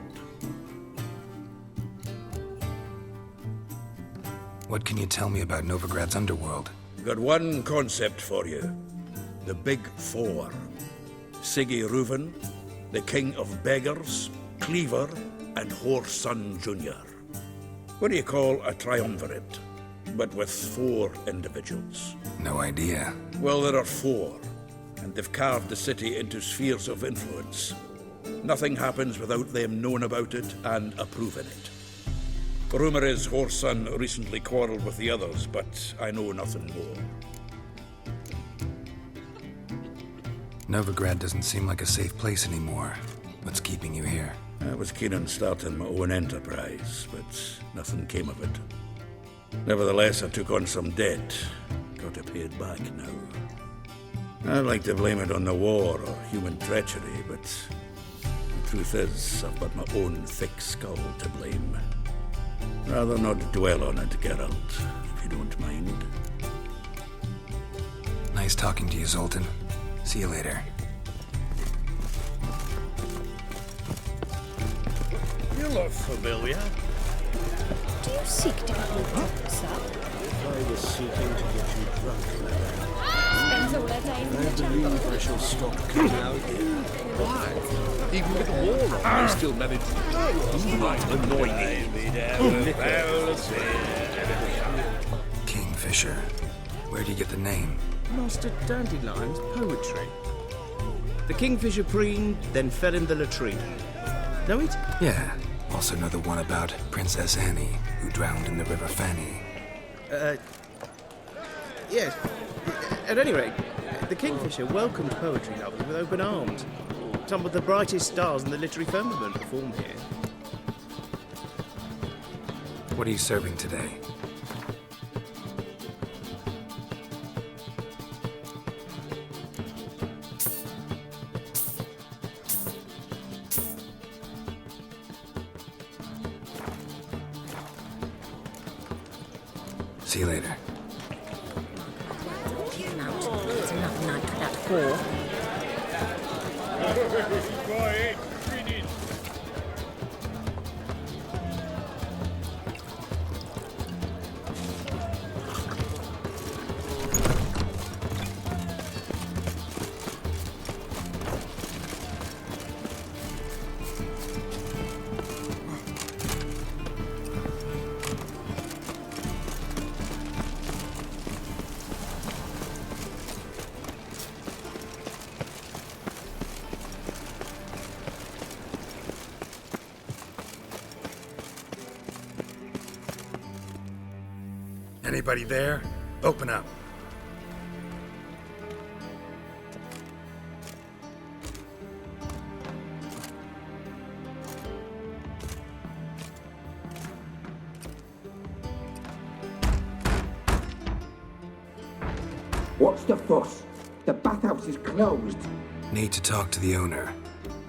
What can you tell me about Novigrad's underworld? Got one concept for you. The Big Four. Siggy Reuven, the King of Beggars, Cleaver, and Whoreson Jr. What do you call a triumvirate, but with 4 individuals? No idea. Well, there are 4, and they've carved the city into spheres of influence. Nothing happens without them knowing about it and approving it. Rumour is Whoreson recently quarrelled with the others, but I know nothing more. Novigrad doesn't seem like a safe place anymore. What's keeping you here? I was keen on starting my own enterprise, but nothing came of it. Nevertheless, I took on some debt. Got to pay it back now. I'd like to blame it on the war or human treachery, but the truth is, I've got my own thick skull to blame. Rather not dwell on it, Geralt, if you don't mind. Nice talking to you, Zoltan. See you later. You look familiar. Do you seek to get me drunk, sir? I was seeking to get you drunk, madam. Spends all her days in the I jungle. believe I shall stop coming out here. Why? Even with the war on, they still manage to right, annoy me. Kingfisher. Where do you get the name? Master Dandelion's poetry. The kingfisher preened, then fell in the latrine. Know it? Yeah. Also know the one about Princess Annie, who drowned in the River Fanny. Yes. At any rate, the kingfisher welcomed poetry lovers with open arms. Some of the brightest stars in the literary firmament perform here. What are you serving today? See you later. It's another night without whore. Anybody there? Open up. What's the fuss? The bathhouse is closed. Need to talk to the owner.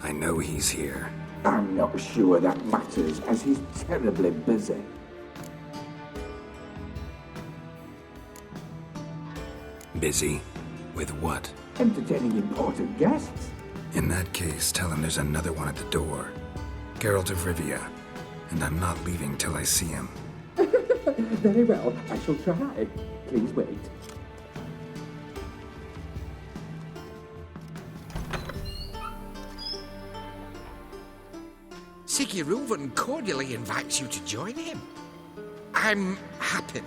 I know he's here. I'm not sure that matters, as he's terribly busy. Busy? With what? Entertaining important guests. In that case, tell him there's another one at the door. Geralt of Rivia. And I'm not leaving till I see him. Very well, I shall try. Please wait. Sigurd cordially invites you to join him. I'm happy.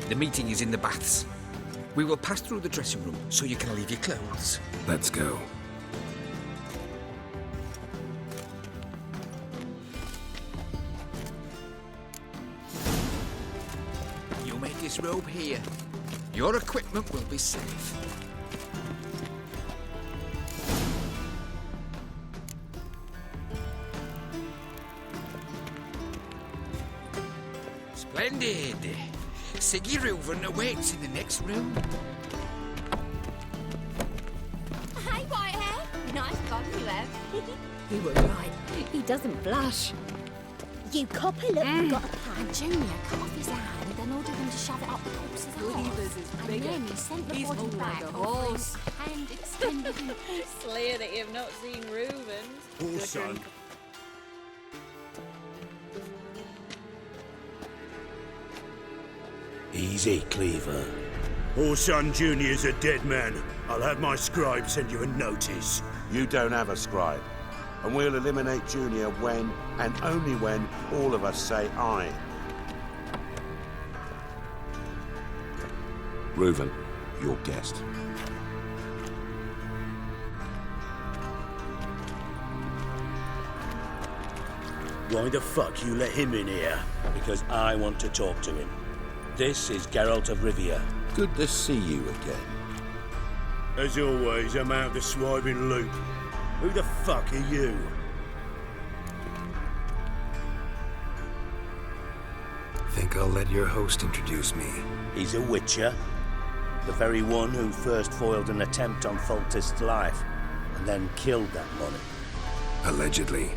The meeting is in the baths. We will pass through the dressing room so you can leave your clothes. Let's go. You'll make this robe here. Your equipment will be safe. Splendid. Sigurd awaits in the next room. Hey, Whitehair. Nice bum you have. You were right. He doesn't blush. You copper, look, we've got a plan. Junior cut off his hand, then ordered him to shove it up the corpse's arse. And then he sent the body back offering a hand extended in peace. Clear that you've not seen Reuben's. Oh, son. Easy, Cleaver. Orson Jr.'s a dead man. I'll have my scribe send you a notice. You don't have a scribe. And we'll eliminate Junior when, and only when, all of us say aye. Reuven, your guest. Why the fuck you let him in here? Because I want to talk to him. This is Geralt of Rivia. Good to see you again. As always, I'm out the swiping loop. Who the fuck are you? Think I'll let your host introduce me. He's a witcher. The very one who first foiled an attempt on Foltest's life, and then killed that money. Allegedly.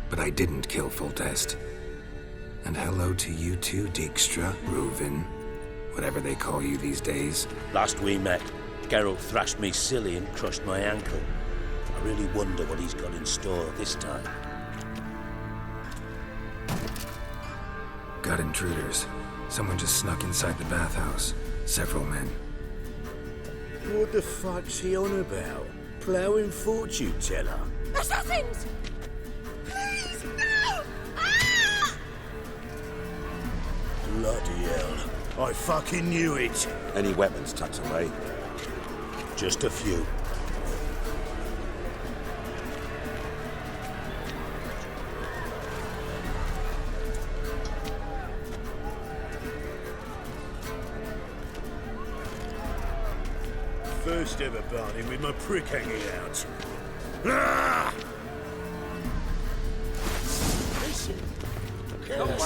But I didn't kill Foltest. And hello to you too, Dijkstra, Reuven, whatever they call you these days. Last we met, Geralt thrashed me silly and crushed my ankle. I really wonder what he's got in store this time. Got intruders. Someone just snuck inside the bathhouse. Several men. What the fuck's he on about? Ploughing fortune teller? Assassins! Please, no! Ah! Bloody hell. I fucking knew it. Any weapons tucked away? Just a few. First ever bargain with my prick hanging out. Ah! Damn it!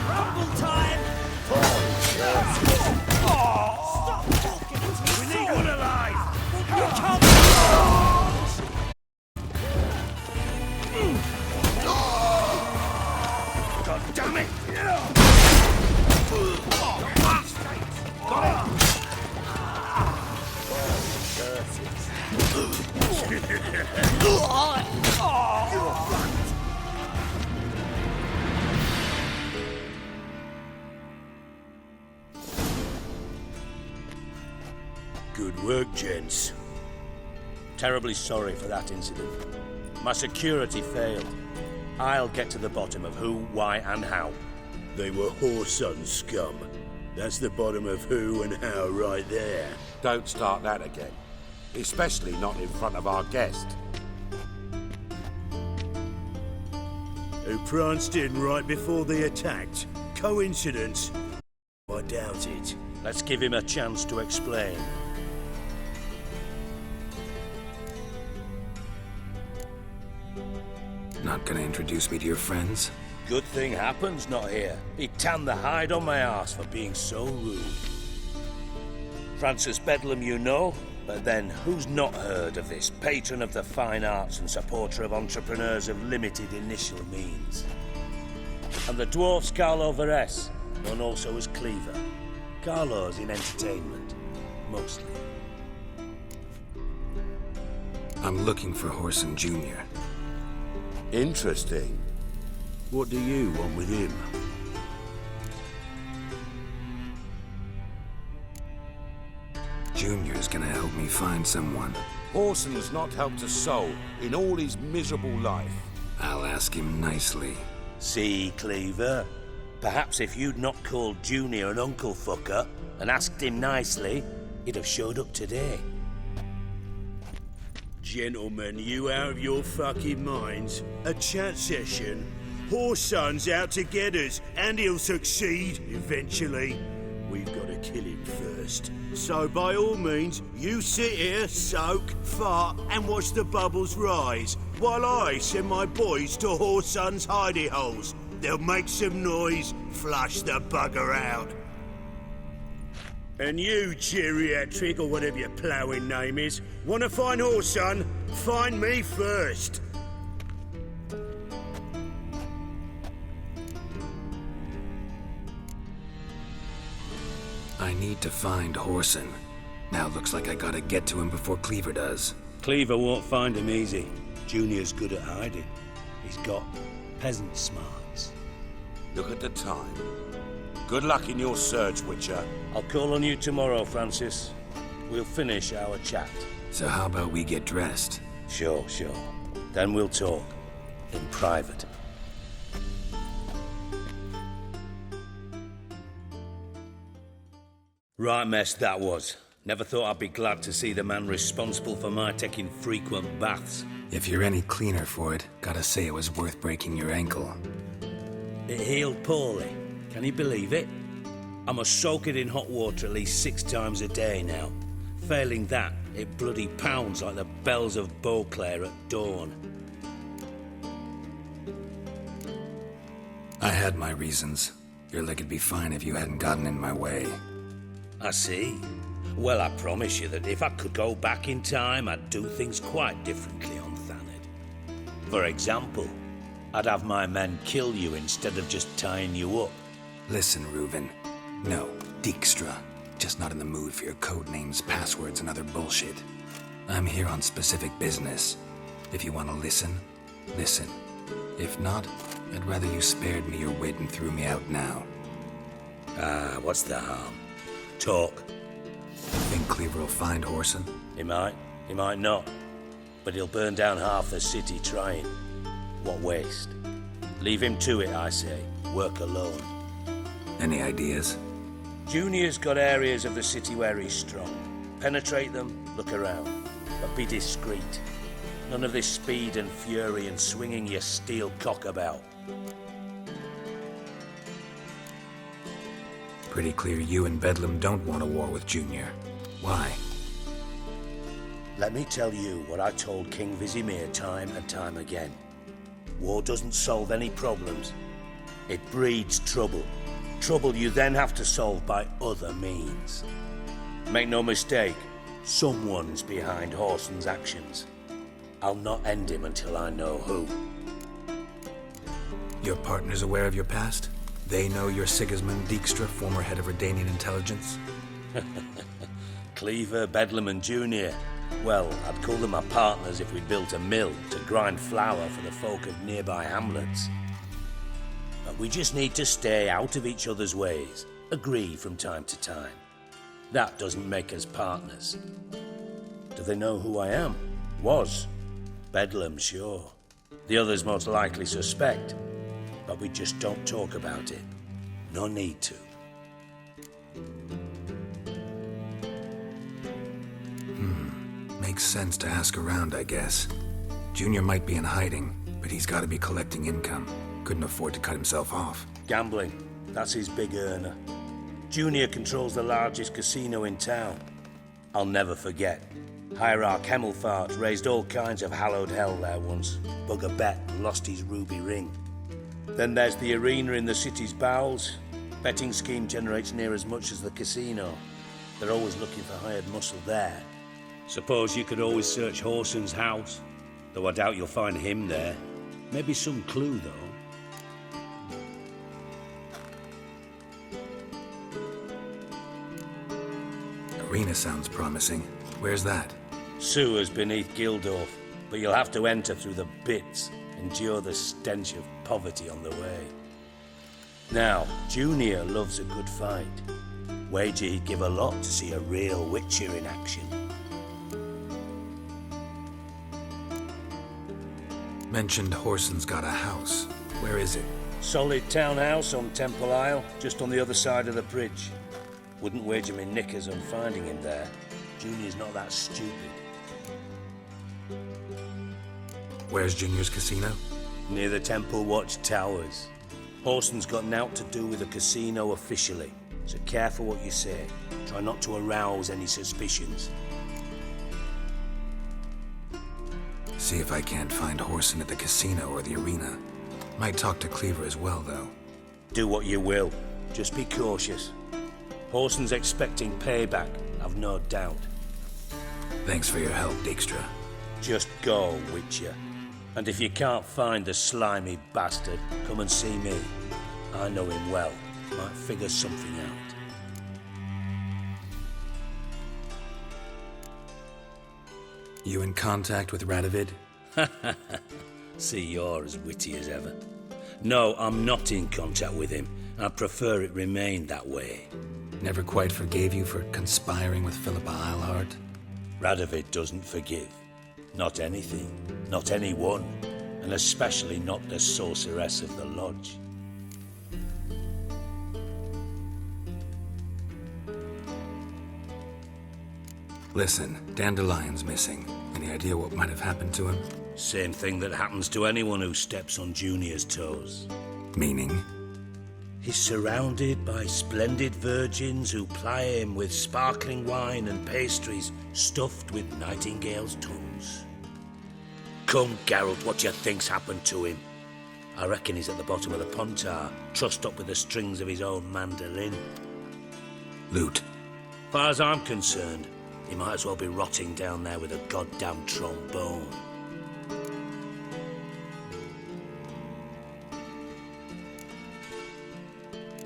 Rumble time! Stop talking! We need one alive! You can't... God damn it! Good work, gents. Terribly sorry for that incident. My security failed. I'll get to the bottom of who, why, and how. They were whoreson scum. That's the bottom of who and how right there. Don't start that again. Especially not in front of our guest. Who pranced in right before they attacked. Coincidence? I doubt it. Let's give him a chance to explain. Not gonna introduce me to your friends? Good thing Happen's not here. He tanned the hide on my arse for being so rude. Francis Bedlam you know, but then who's not heard of this patron of the fine arts and supporter of entrepreneurs of limited initial means? And the dwarf Carlo Veres, known also as Cleaver. Carlo's in entertainment, mostly. I'm looking for Whoreson Jr. Interesting. What do you want with him? Junior's gonna help me find someone. Horson's not helped a soul in all his miserable life. I'll ask him nicely. See, Cleaver? Perhaps if you'd not called Junior an uncle fucker and asked him nicely, he'd have showed up today. Gentlemen, you out of your fucking minds? A chat session? Horson's out to get us, and he'll succeed eventually. We've got to kill him first. So by all means, you sit here, soak, fart, and watch the bubbles rise, while I send my boys to Horson's hidey holes. They'll make some noise, flush the bugger out. And you, geriatric, or whatever your ploughing name is, want to find Horson? Find me first. I need to find Horson. Now looks like I gotta get to him before Cleaver does. Cleaver won't find him easy. Junior's good at hiding. He's got peasant smarts. Look at the time. Good luck in your search, Witcher. I'll call on you tomorrow, Francis. We'll finish our chat. So how about we get dressed? Sure. Then we'll talk. In private. Right mess that was. Never thought I'd be glad to see the man responsible for my taking frequent baths. If you're any cleaner for it, gotta say it was worth breaking your ankle. It healed poorly. Can you believe it? I must soak it in hot water at least 6 times a day now. Failing that, it bloody pounds like the bells of Beauclair at dawn. I had my reasons. Your leg would be fine if you hadn't gotten in my way. I see. Well, I promise you that if I could go back in time, I'd do things quite differently on Thanedd. For example, I'd have my men kill you instead of just tying you up. Listen, Reuven. No, Dijkstra. Just not in the mood for your code names, passwords, and other bullshit. I'm here on specific business. If you want to listen, listen. If not, I'd rather you spared me your wit and threw me out now. What's the harm? Talk. Think Cleaver will find Horson? He might not. But he'll burn down half the city trying. What waste. Leave him to it, I say. Work alone. Any ideas? Junior's got areas of the city where he's strong. Penetrate them, look around. But be discreet. None of this speed and fury and swinging your steel cock about. Pretty clear you and Bedlam don't want a war with Junior. Why? Let me tell you what I told King Vizimir time and time again. War doesn't solve any problems. It breeds trouble. Trouble you then have to solve by other means. Make no mistake, someone's behind Horson's actions. I'll not end him until I know who. Your partner's aware of your past? They know you're Sigismund Dijkstra, former head of Redanian intelligence? Cleaver, Bedlam and Junior. Well, I'd call them my partners if we'd built a mill to grind flour for the folk of nearby hamlets. But we just need to stay out of each other's ways, agree from time to time. That doesn't make us partners. Do they know who I am? Was. Bedlam, sure. The others most likely suspect, but we just don't talk about it. No need to. Makes sense to ask around, I guess. Junior might be in hiding, but he's got to be collecting income. Couldn't afford to cut himself off. Gambling. That's his big earner. Junior controls the largest casino in town. I'll never forget. Hierarch Hemmelfart raised all kinds of hallowed hell there once. Bug a bet and lost his ruby ring. Then there's the arena in the city's bowels. Betting scheme generates near as much as the casino. They're always looking for hired muscle there. Suppose you could always search Horson's house, though I doubt you'll find him there. Maybe some clue, though. Arena sounds promising. Where's that? Sewers beneath Gildorf, but you'll have to enter through the bits, endure the stench of poverty on the way. Now, Junior loves a good fight. Wager he'd give a lot to see a real Witcher in action. Mentioned Horson's got a house. Where is it? Solid townhouse on Temple Isle, just on the other side of the bridge. Wouldn't wager me knickers on finding him there. Junior's not that stupid. Where's Junior's casino? Near the Temple Watch Towers. Horson's got nought to do with the casino officially, so careful what you say. Try not to arouse any suspicions. See if I can't find Horson at the casino or the arena. Might talk to Cleaver as well, though. Do what you will. Just be cautious. Horson's expecting payback, I've no doubt. Thanks for your help, Dijkstra. Just go, Witcher. And if you can't find the slimy bastard, come and see me. I know him well. Might figure something out. You in contact with Radovid? See, you're as witty as ever. No, I'm not in contact with him. I prefer it remained that way. Never quite forgave you for conspiring with Philippa Eilhart? Radovid doesn't forgive. Not anything. Not anyone. And especially not the sorceress of the lodge. Listen, Dandelion's missing. Any idea what might have happened to him? Same thing that happens to anyone who steps on Junior's toes. Meaning? He's surrounded by splendid virgins who ply him with sparkling wine and pastries stuffed with nightingales' tongues. Come, Geralt, what do you think's happened to him? I reckon he's at the bottom of the Pontar, trussed up with the strings of his own mandolin. Loot. Far as I'm concerned, he might as well be rotting down there with a goddamn trombone.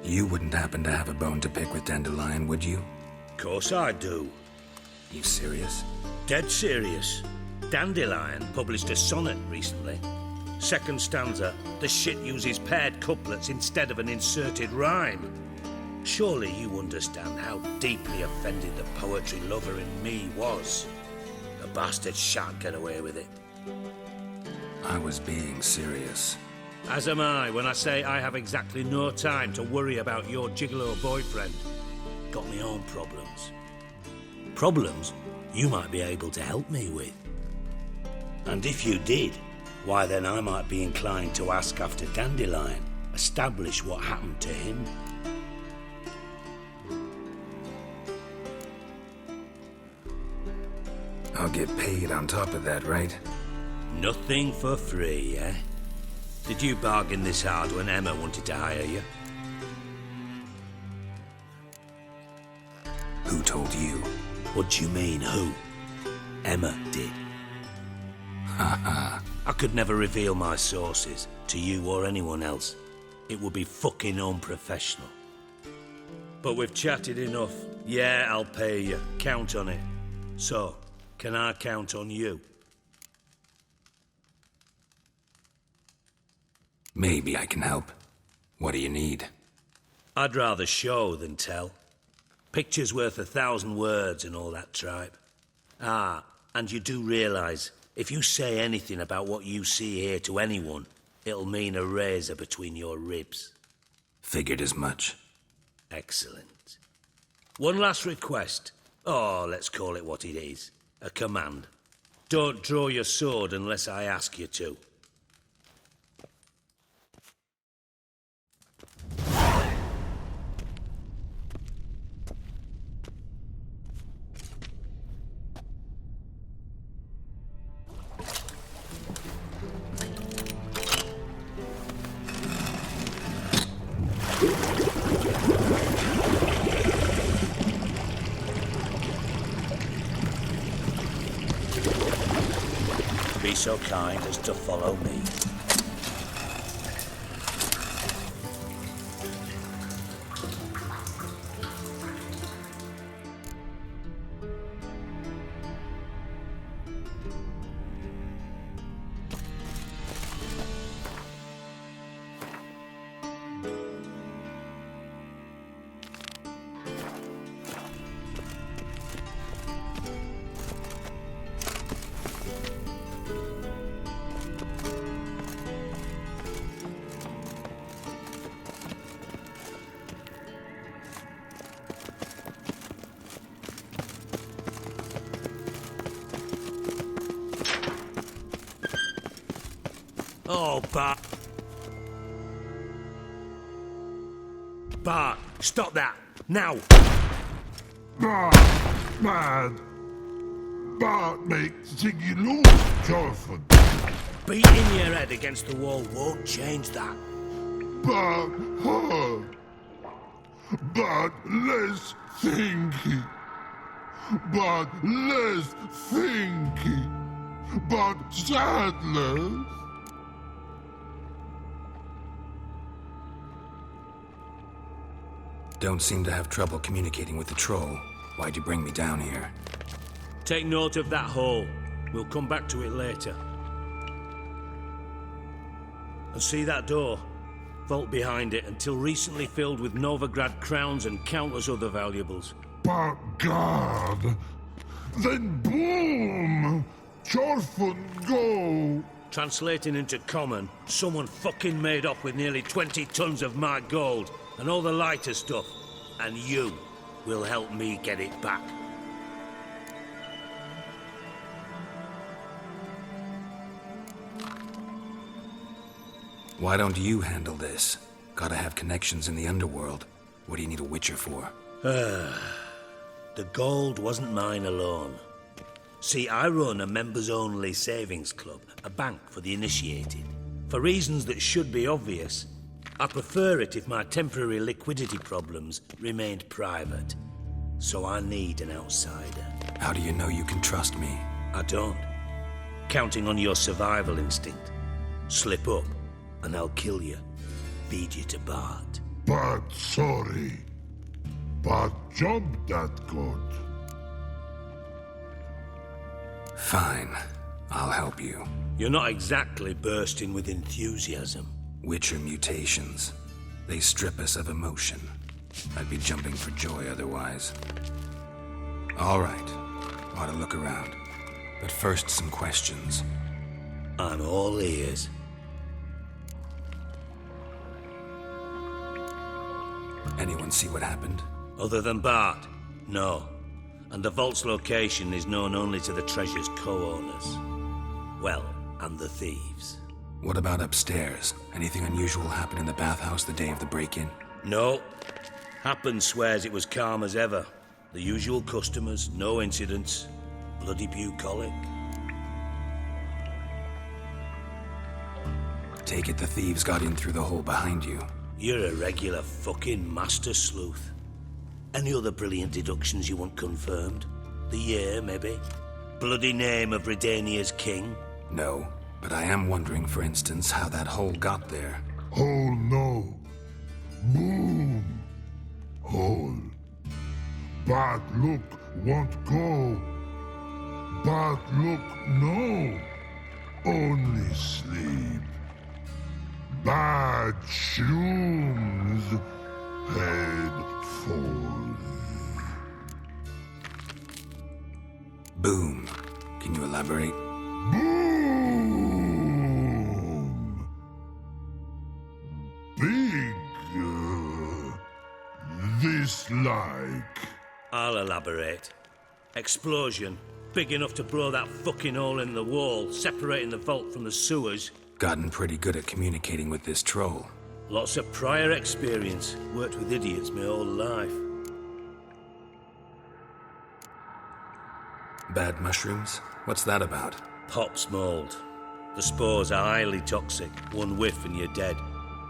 You wouldn't happen to have a bone to pick with Dandelion, would you? Course I do. You serious? Dead serious. Dandelion published a sonnet recently. Second stanza, the shit uses paired couplets instead of an inserted rhyme. Surely you understand how deeply offended the poetry lover in me was. The bastard shan't get away with it. I was being serious. As am I when I say I have exactly no time to worry about your gigolo boyfriend. Got me own problems. Problems you might be able to help me with. And if you did, why then I might be inclined to ask after Dandelion, establish what happened to him. I'll get paid on top of that, right? Nothing for free, eh? Did you bargain this hard when Emma wanted to hire you? Who told you? What do you mean, who? Emma did. Haha. I could never reveal my sources to you or anyone else. It would be fucking unprofessional. But we've chatted enough. Yeah, I'll pay you. Count on it. So, can I count on you? Maybe I can help. What do you need? I'd rather show than tell. Picture's worth 1,000 words and all that tripe. Ah, and you do realise, if you say anything about what you see here to anyone, it'll mean a razor between your ribs. Figured as much. Excellent. One last request. Oh, let's call it what it is. A command. Don't draw your sword unless I ask you to. Be so kind as to follow me. Oh, Bart. Bart, stop that! Now! Bart, mad. Bart make Ziggy lose, Jonathan. Beating your head against the wall won't change that. Bart hard. Bart less thinky. Bart less thinky. Bart sadless. Don't seem to have trouble communicating with the troll. Why'd you bring me down here? Take note of that hole. We'll come back to it later. And see that door? Vault behind it, until recently filled with Novigrad crowns and countless other valuables. But God, then boom! Jorfun go! Translating into common, someone fucking made off with nearly 20 tons of my gold and all the lighter stuff. And you will help me get it back. Why don't you handle this? Gotta have connections in the underworld. What do you need a witcher for? The gold wasn't mine alone. See, I run a members-only savings club, a bank for the initiated. For reasons that should be obvious, I prefer it if my temporary liquidity problems remained private. So I need an outsider. How do you know you can trust me? I don't. Counting on your survival instinct. Slip up, and I'll kill you. Feed you to Bart. But sorry. But job that good. Fine. I'll help you. You're not exactly bursting with enthusiasm. Witcher mutations. They strip us of emotion. I'd be jumping for joy otherwise. All right. Ought to look around. But first, some questions. I'm all ears. Anyone see what happened? Other than Bart? No. And the vault's location is known only to the treasure's co-owners. Well, and the thieves. What about upstairs? Anything unusual happen in the bathhouse the day of the break-in? No. Happen swears it was calm as ever. The usual customers, no incidents. Bloody bucolic. Take it the thieves got in through the hole behind you. You're a regular fucking master sleuth. Any other brilliant deductions you want confirmed? The year, maybe? Bloody name of Redania's king? No, but I am wondering, for instance, how that hole got there. Hole no. Boom. Hole. Bad look won't go. Bad look no. Only sleep. Bad shrooms. Head falls. Boom. Can you elaborate? Boom. Big. This like. I'll elaborate. Explosion. Big enough to blow that fucking hole in the wall, separating the vault from the sewers. Gotten pretty good at communicating with this troll. Lots of prior experience. Worked with idiots my whole life. Bad mushrooms? What's that about? Pops mold. The spores are highly toxic. One whiff and you're dead.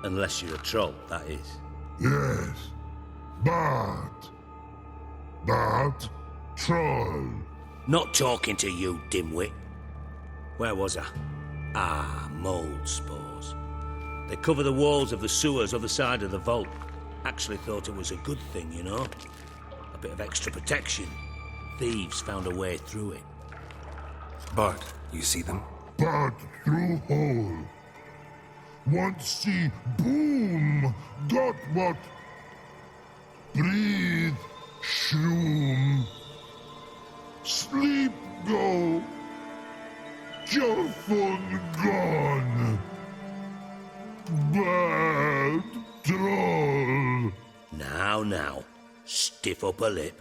Unless you're a troll, that is. Yes. Bad. Bad troll. Not talking to you, dimwit. Where was I? Ah, mold spores. They cover the walls of the sewers other side of the vault. Actually thought it was a good thing, you know? A bit of extra protection. Thieves found a way through it. Bart, you see them? Bad through hole. Want see boom. Got what? Breathe. Shroom. Sleep go. Your phone gone. Bad troll. Now. Stiff upper lip.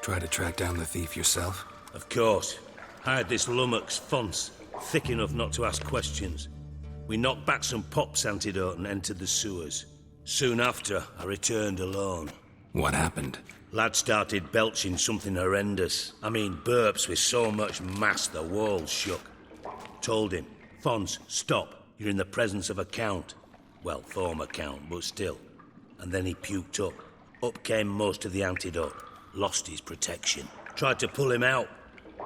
Try to track down the thief yourself? Of course. I had this lummox fonce, thick enough not to ask questions. We knocked back some pops antidote and entered the sewers. Soon after, I returned alone. What happened? Lad started belching something horrendous. I mean, burps with so much mass the walls shook. Told him, Fons, stop. You're in the presence of a count. Well, former count, but still. And then he puked up. Up came most of the antidote. Lost his protection. Tried to pull him out.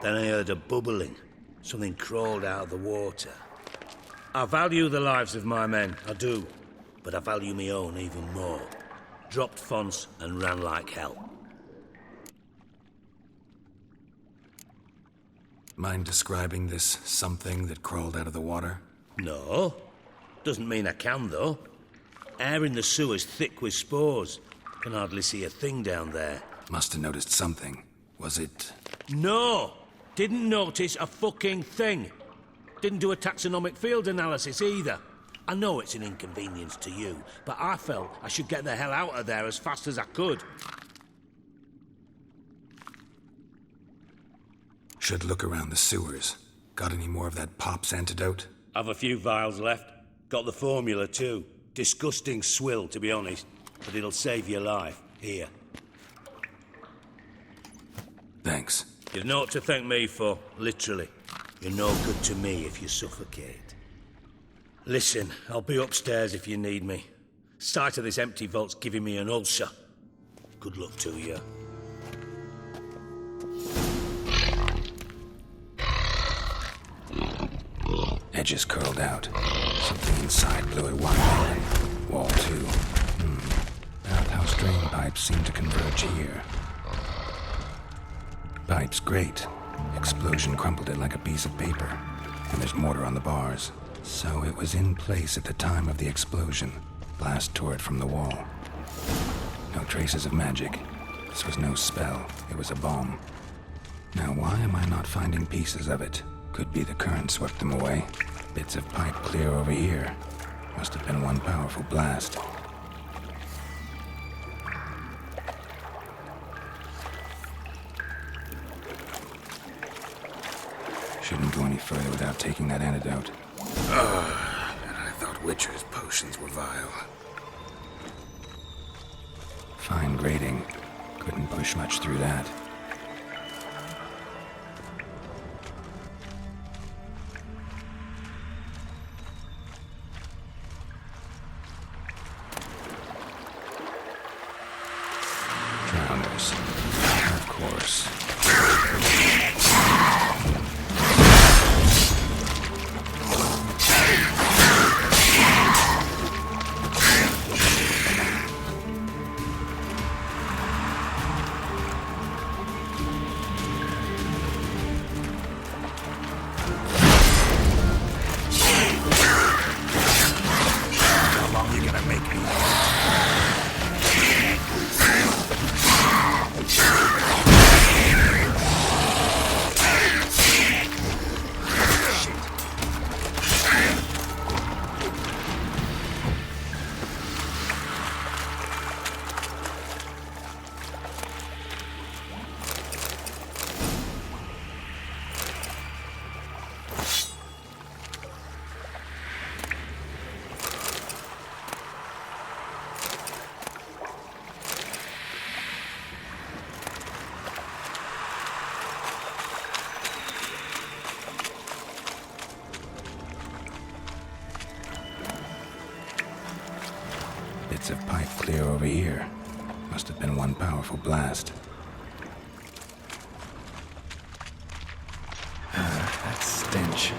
Then I heard a bubbling. Something crawled out of the water. I value the lives of my men, I do. But I value my own even more. Dropped Fons and ran like hell. Mind describing this something that crawled out of the water? No. Doesn't mean I can, though. Air in the sewer's thick with spores. Can hardly see a thing down there. Must have noticed something. Was it... No! Didn't notice a fucking thing. Didn't do a taxonomic field analysis either. I know it's an inconvenience to you, but I felt I should get the hell out of there as fast as I could. Should look around the sewers. Got any more of that Pop's antidote? I've a few vials left. Got the formula too. Disgusting swill, to be honest. But it'll save your life. Here. Thanks. You've naught to thank me for, literally. You're no good to me if you suffocate. Listen, I'll be upstairs if you need me. Sight of this empty vault's giving me an ulcer. Good luck to you. Edges curled out. Something inside blew it wide open. Wall too. Outhouse drain pipes seem to converge here. Pipes great. Explosion crumpled it like a piece of paper. And there's mortar on the bars. So it was in place at the time of the explosion. Blast tore it from the wall. No traces of magic. This was no spell. It was a bomb. Now why am I not finding pieces of it? Could be the current swept them away. Bits of pipe clear over here. Must have been one powerful blast. Shouldn't go any further without taking that antidote. And I thought Witcher's potions were vile. Fine grading. Couldn't push much through that. Drowners. Of course. Bits of pipe clear over here. Must have been one powerful blast. That stench.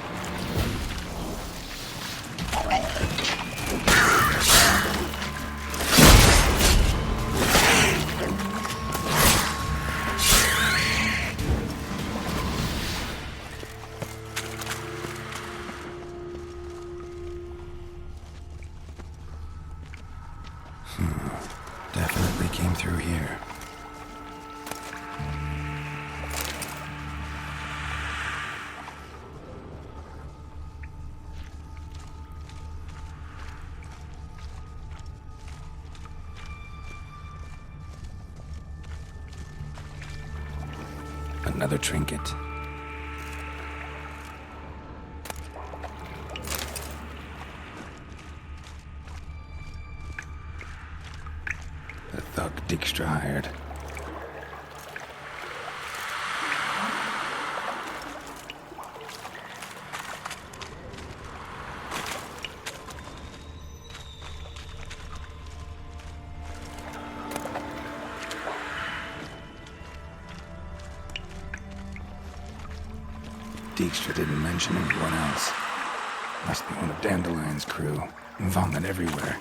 Definitely came through here. Another trinket. Dijkstra hired. Dijkstra didn't mention anyone else. Must be one of Dandelion's crew. Vomit everywhere.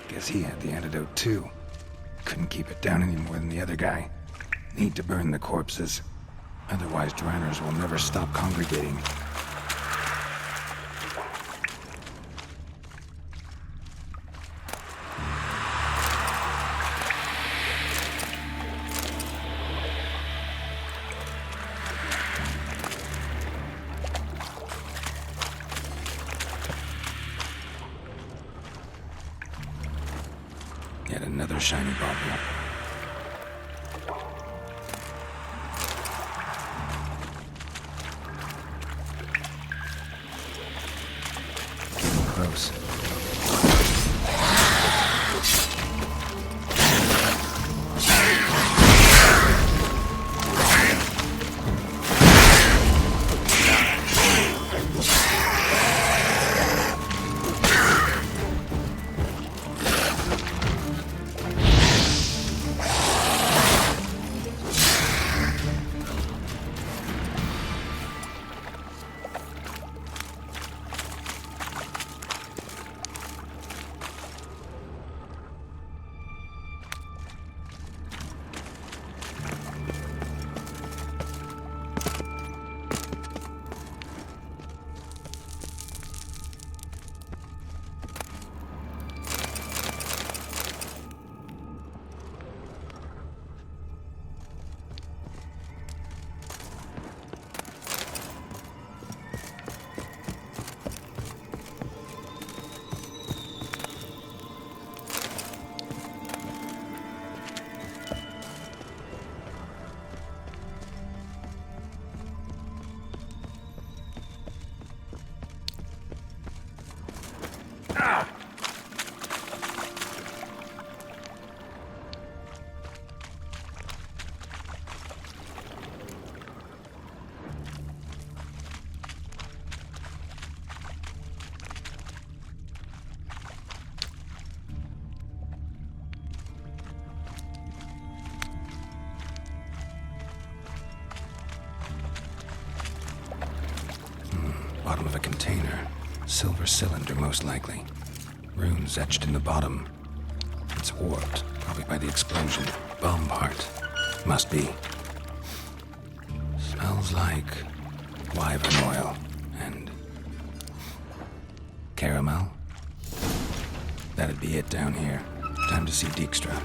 Guess he had the antidote too. Couldn't keep it down any more than the other guy. Need to burn the corpses. Otherwise, drowners will never stop congregating. Yet another shiny bauble. Getting close. Bottom of a container. Silver cylinder, most likely. Runes etched in the bottom. It's warped, probably by the explosion. Bomb part. Must be. Smells like wyvern oil and caramel. That'd be it down here. Time to see Dijkstra.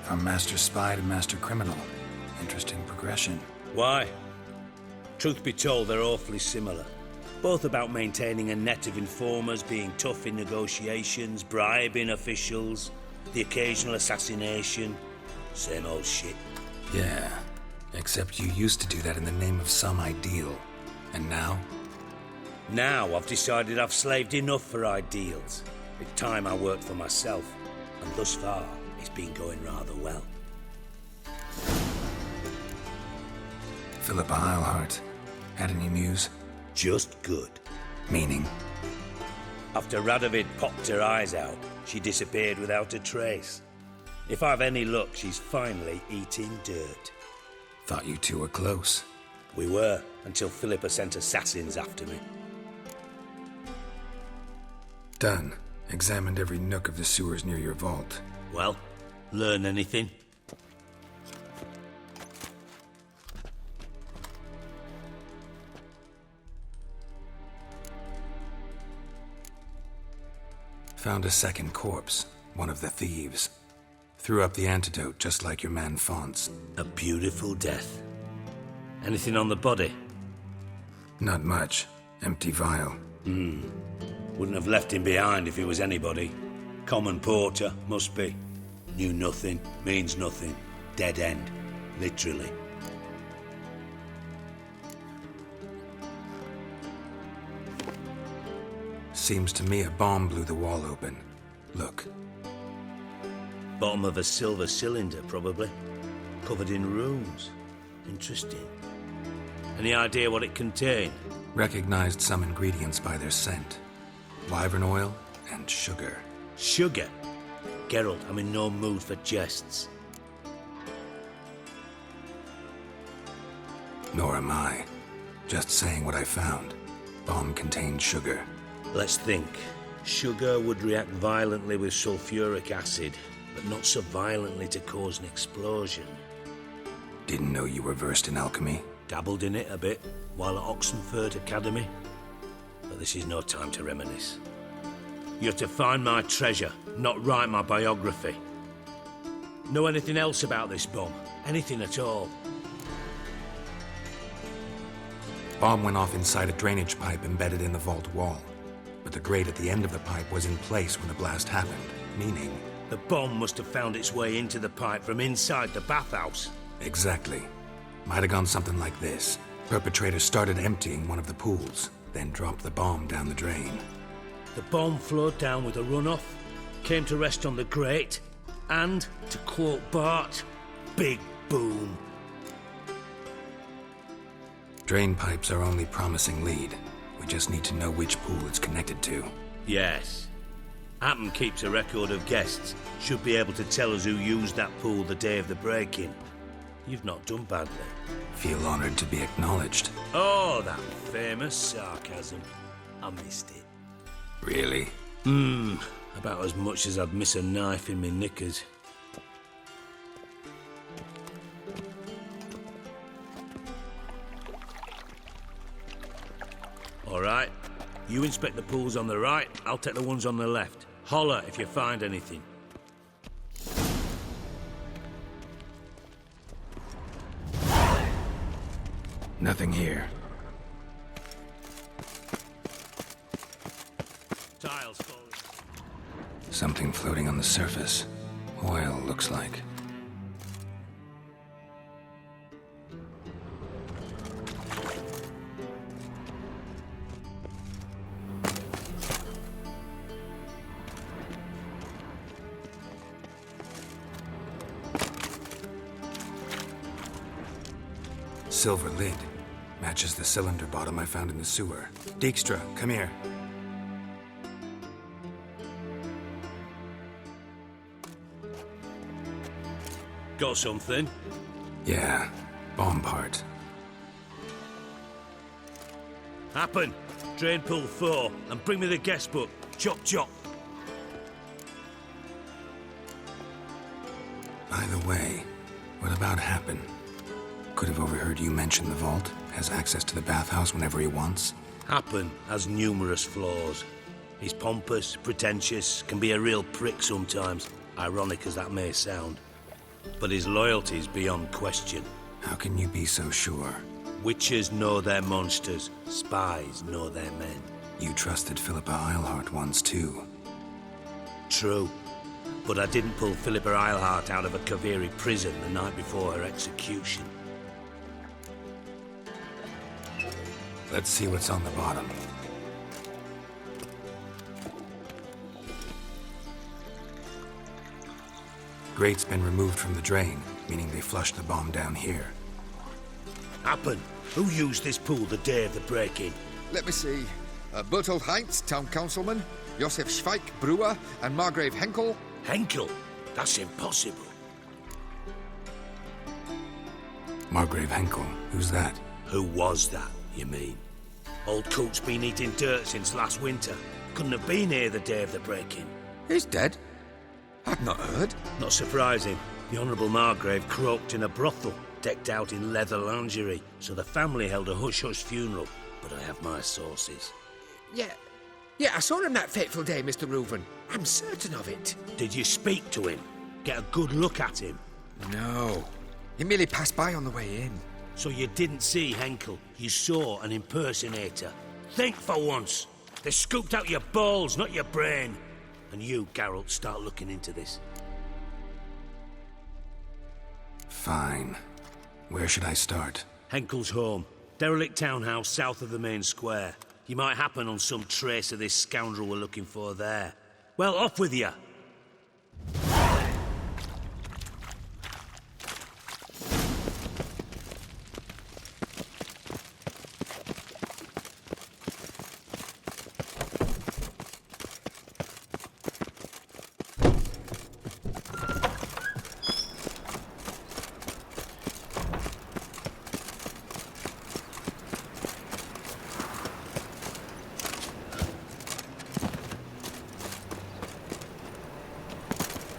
From master spy to master criminal. Interesting progression. Why? Truth be told, they're awfully similar. Both about maintaining a net of informers, being tough in negotiations, bribing officials, the occasional assassination. Same old shit. Yeah, except you used to do that in the name of some ideal. And now? Now I've decided I've slaved enough for ideals. It's time I worked for myself. And thus far, it's been going rather well. Philippa Eilhart. Had any news? Just good. Meaning? After Radovid popped her eyes out, she disappeared without a trace. If I've any luck, she's finally eating dirt. Thought you two were close. We were, until Philippa sent assassins after me. Done. Examined every nook of the sewers near your vault. Well, learn anything? Found a second corpse, one of the thieves. Threw up the antidote just like your man Fonz. A beautiful death. Anything on the body? Not much. Empty vial. Wouldn't have left him behind if he was anybody. Common porter, must be. Knew nothing, means nothing. Dead end, literally. Seems to me a bomb blew the wall open. Look. Bottom of a silver cylinder, probably. Covered in runes. Interesting. Any idea what it contained? Recognized some ingredients by their scent. Wyvern oil and sugar. Sugar? Geralt, I'm in no mood for jests. Nor am I. Just saying what I found. Bomb contained sugar. Let's think. Sugar would react violently with sulfuric acid, but not so violently to cause an explosion. Didn't know you were versed in alchemy. Dabbled in it a bit, while at Oxenford Academy. But this is no time to reminisce. You're to find my treasure, not write my biography. Know anything else about this bomb? Anything at all? Bomb went off inside a drainage pipe embedded in the vault wall. But the grate at the end of the pipe was in place when the blast happened, meaning... The bomb must have found its way into the pipe from inside the bathhouse. Exactly. Might have gone something like this. Perpetrator started emptying one of the pools, then dropped the bomb down the drain. The bomb flowed down with a runoff, came to rest on the grate, and, to quote Bart, big boom. Drain pipes are only promising lead. We just need to know which pool it's connected to. Yes. Appen keeps a record of guests. Should be able to tell us who used that pool the day of the break-in. You've not done badly. Feel honored to be acknowledged. Oh, that famous sarcasm. I missed it. Really? About as much as I'd miss a knife in me knickers. All right. You inspect the pools on the right, I'll take the ones on the left. Holler if you find anything. Nothing here. Tiles falling. Something floating on the surface. Oil, looks like. Silver lid. Matches the cylinder bottom I found in the sewer. Dijkstra, come here. Got something? Yeah, bomb part. Happen. Drain pool 4 and bring me the guest book. Chop chop. By the way, what about Happen? Could have overheard you mention the vault. Has access to the bathhouse whenever he wants. Happen has numerous flaws. He's pompous, pretentious, can be a real prick sometimes, ironic as that may sound. but his loyalty's beyond question. How can you be so sure? Witchers know their monsters, spies know their men. You trusted Philippa Eilhart once too. True, but I didn't pull Philippa Eilhart out of a Kaviri prison the night before her execution. Let's see what's on the bottom. Grate's been removed from the drain, meaning they flushed the bomb down here. Happen. Who used this pool the day of the break-in? Let me see. Bertolt Heinz, town councilman, Josef Schweik, brewer, and Margrave Henkel. Henkel? That's impossible. Margrave Henkel? Who's that? Who was that, you mean? Old Coot's been eating dirt since last winter. Couldn't have been here the day of the break-in. He's dead? I've not heard. Not surprising. The Honourable Margrave croaked in a brothel, decked out in leather lingerie, so the family held a hush-hush funeral. But I have my sources. Yeah, I saw him that fateful day, Mr. Reuven. I'm certain of it. Did you speak to him? Get a good look at him? No. He merely passed by on the way in. So you didn't see Henkel, you saw an impersonator. Think for once. They scooped out your balls, not your brain. And you, Geralt, start looking into this. Fine. Where should I start? Henkel's home. Derelict townhouse south of the main square. You might happen on some trace of this scoundrel we're looking for there. Well, off with you!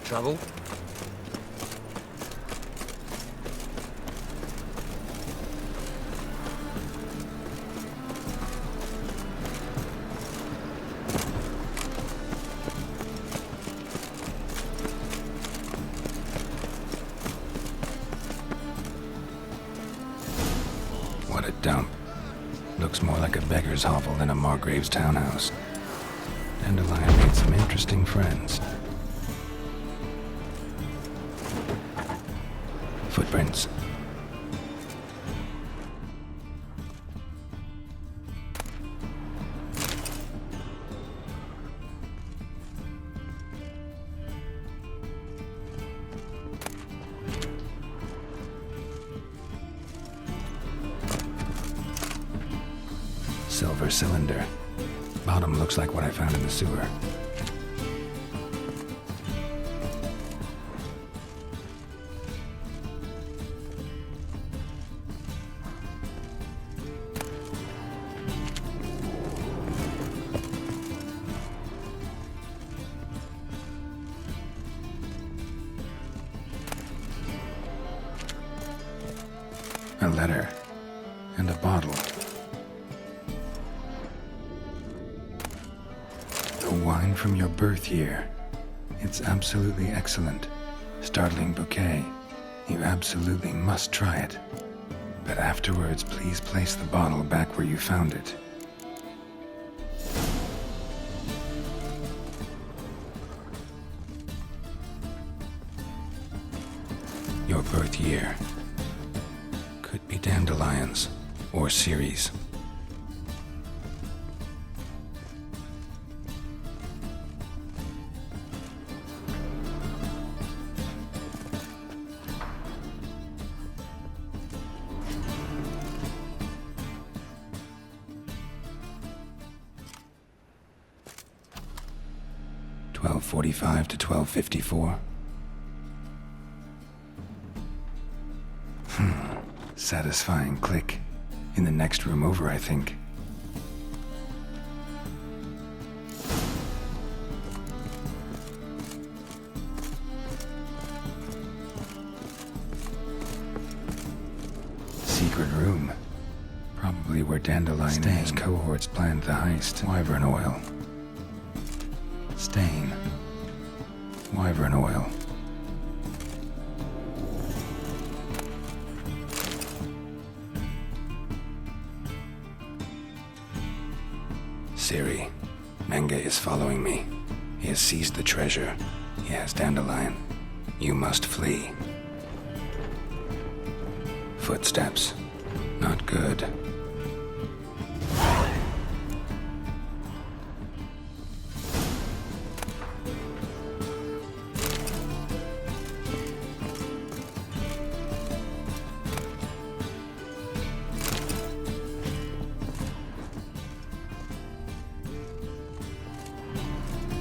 Trouble? What a dump. Looks more like a beggar's hovel than a Margrave's townhouse. Dandelion made some interesting friends. Footprints. Silver cylinder. Bottom looks like what I found in the sewer. A letter. And a bottle. The wine from your birth year. It's absolutely excellent. Startling bouquet. You absolutely must try it. But afterwards, please place the bottle back where you found it. Your birth year. Could be dandelions or series. $12:45 to $12:54. Satisfying click. In the next room over, I think. Secret room. Probably where Dandelion and his cohorts planned the heist. Wyvern oil. Stain. Wyvern oil. Menge is following me. He has seized the treasure. He has Dandelion. You must flee. Footsteps. Not good.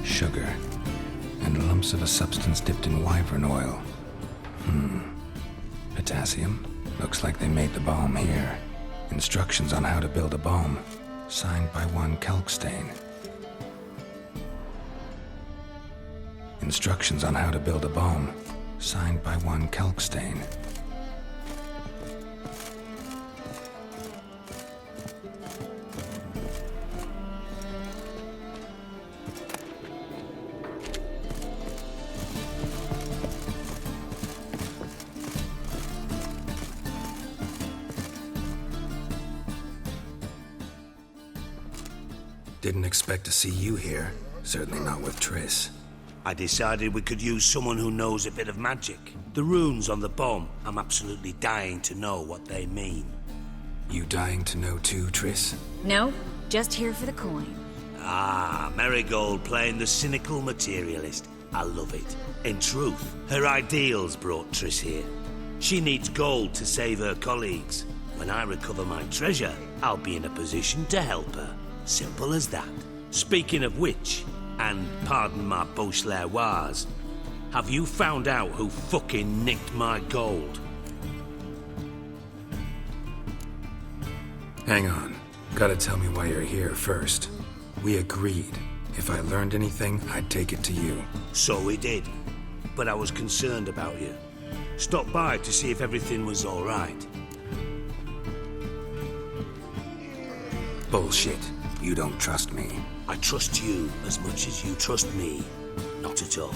Sugar, and lumps of a substance dipped in wyvern oil. Potassium? Looks like they made the bomb here. Instructions on how to build a bomb, signed by one Kalkstain. Instructions on how to build a bomb, signed by one Kalkstain. Didn't expect to see you here. Certainly not with Triss. I decided we could use someone who knows a bit of magic. The runes on the bomb, I'm absolutely dying to know what they mean. You dying to know too, Triss? No, just here for the coin. Ah, Marigold playing the cynical materialist. I love it. In truth, her ideals brought Triss here. She needs gold to save her colleagues. When I recover my treasure, I'll be in a position to help her. Simple as that. Speaking of which, and pardon my Beauclervois, have you found out who fucking nicked my gold? Hang on. Gotta tell me why you're here first. We agreed. If I learned anything, I'd take it to you. So we did. But I was concerned about you. Stopped by to see if everything was all right. Bullshit. You don't trust me. I trust you as much as you trust me. Not at all.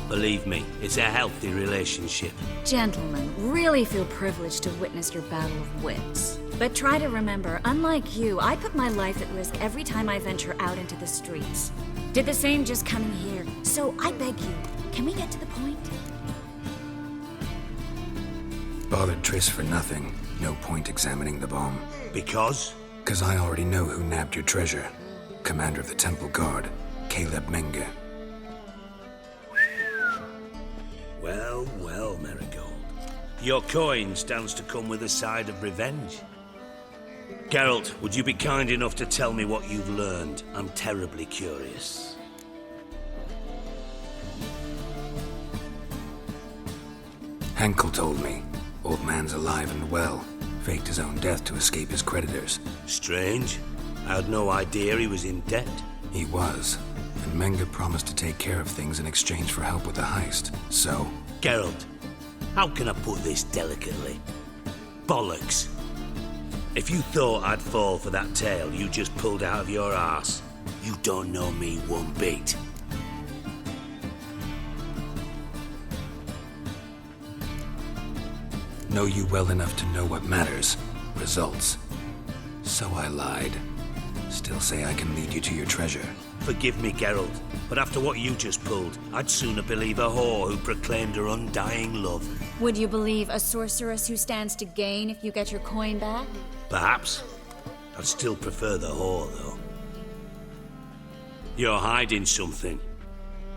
Believe me, it's a healthy relationship. Gentlemen, really feel privileged to witness your battle of wits. But try to remember, unlike you, I put my life at risk every time I venture out into the streets. Did the same just coming here. So I beg you, can we get to the point? Bothered Triss for nothing. No point examining the bomb. Because? 'Cause I already know who nabbed your treasure. Commander of the Temple Guard, Caleb Menge. Well, well, Marigold. Your coin stands to come with a side of revenge. Geralt, would you be kind enough to tell me what you've learned? I'm terribly curious. Henkel told me. Old man's alive and well. Faked his own death to escape his creditors. Strange. I had no idea he was in debt. He was. And Menge promised to take care of things in exchange for help with the heist. So? Geralt, how can I put this delicately? Bollocks. If you thought I'd fall for that tale you just pulled out of your arse, you don't know me one bit. Know you well enough to know what matters. Results. So I lied. Still say I can lead you to your treasure. Forgive me, Geralt, but after what you just pulled, I'd sooner believe a whore who proclaimed her undying love. Would you believe a sorceress who stands to gain if you get your coin back? Perhaps. I'd still prefer the whore, though. You're hiding something,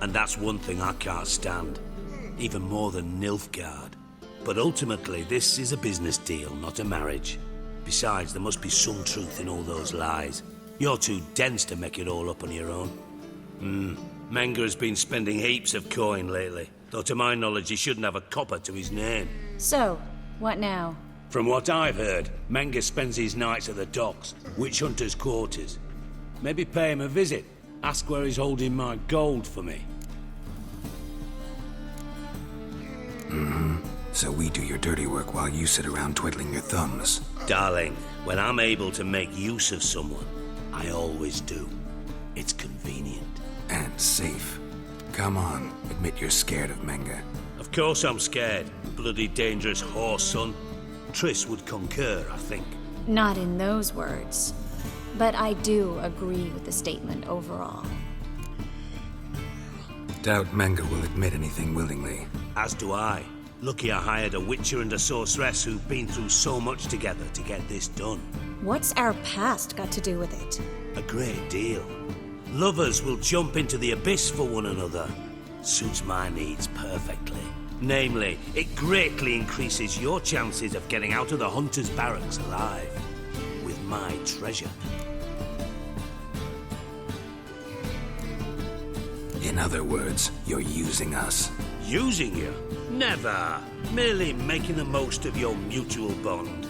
and that's one thing I can't stand. Even more than Nilfgaard. But ultimately, this is a business deal, not a marriage. Besides, there must be some truth in all those lies. You're too dense to make it all up on your own. Menge has been spending heaps of coin lately, though to my knowledge he shouldn't have a copper to his name. So, what now? From what I've heard, Menge spends his nights at the docks, witch hunters' quarters. Maybe pay him a visit, ask where he's holding my gold for me. So we do your dirty work while you sit around twiddling your thumbs. Darling, when I'm able to make use of someone, I always do. It's convenient. And safe. Come on, admit you're scared of Menge. Of course I'm scared. Bloody dangerous whore son. Triss would concur, I think. Not in those words. But I do agree with the statement overall. Doubt Manga will admit anything willingly. As do I. Lucky I hired a witcher and a sorceress who've been through so much together to get this done. What's our past got to do with it? A great deal. Lovers will jump into the abyss for one another. Suits my needs perfectly. Namely, it greatly increases your chances of getting out of the hunter's barracks alive. With my treasure. In other words, you're using us. Using you? Never. Merely making the most of your mutual bond.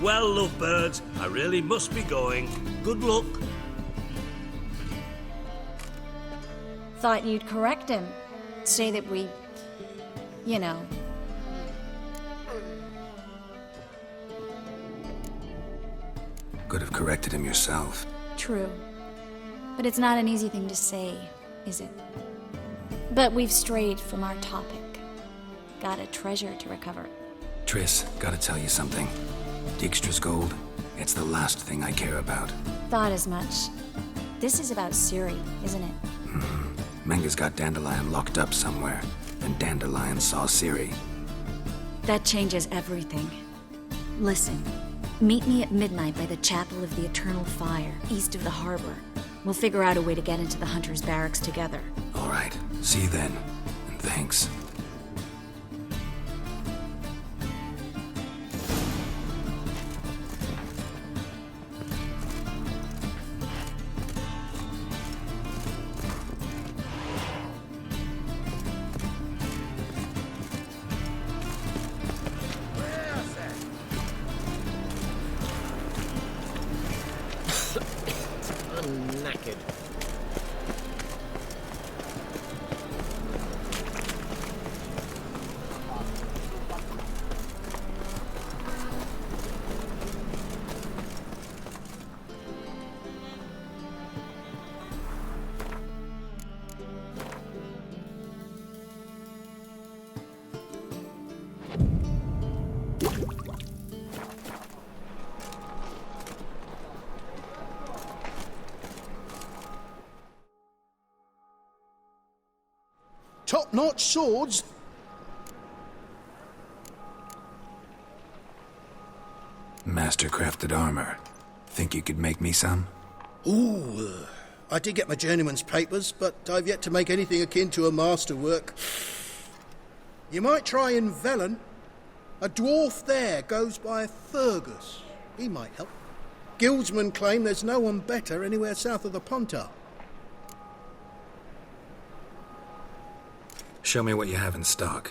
Well, lovebirds, I really must be going. Good luck. Thought you'd correct him. Say that we... you know... Could have corrected him yourself. True. But it's not an easy thing to say, is it? But we've strayed from our topic. Got a treasure to recover. Triss, gotta tell you something. Dijkstra's gold, it's the last thing I care about. Thought as much. This is about Ciri, isn't it? Manga's got Dandelion locked up somewhere, and Dandelion saw Ciri. That changes everything. Listen, meet me at midnight by the Chapel of the Eternal Fire, east of the harbor. We'll figure out a way to get into the Hunter's barracks together. All right, see you then, and thanks. I'm knackered. Top-notch swords? Master-crafted armor. Think you could make me some? Ooh, I did get my journeyman's papers, but I've yet to make anything akin to a masterwork. You might try in Velen. A dwarf there goes by Fergus. He might help. Guildsmen claim there's no one better anywhere south of the Pontar. Show me what you have in stock.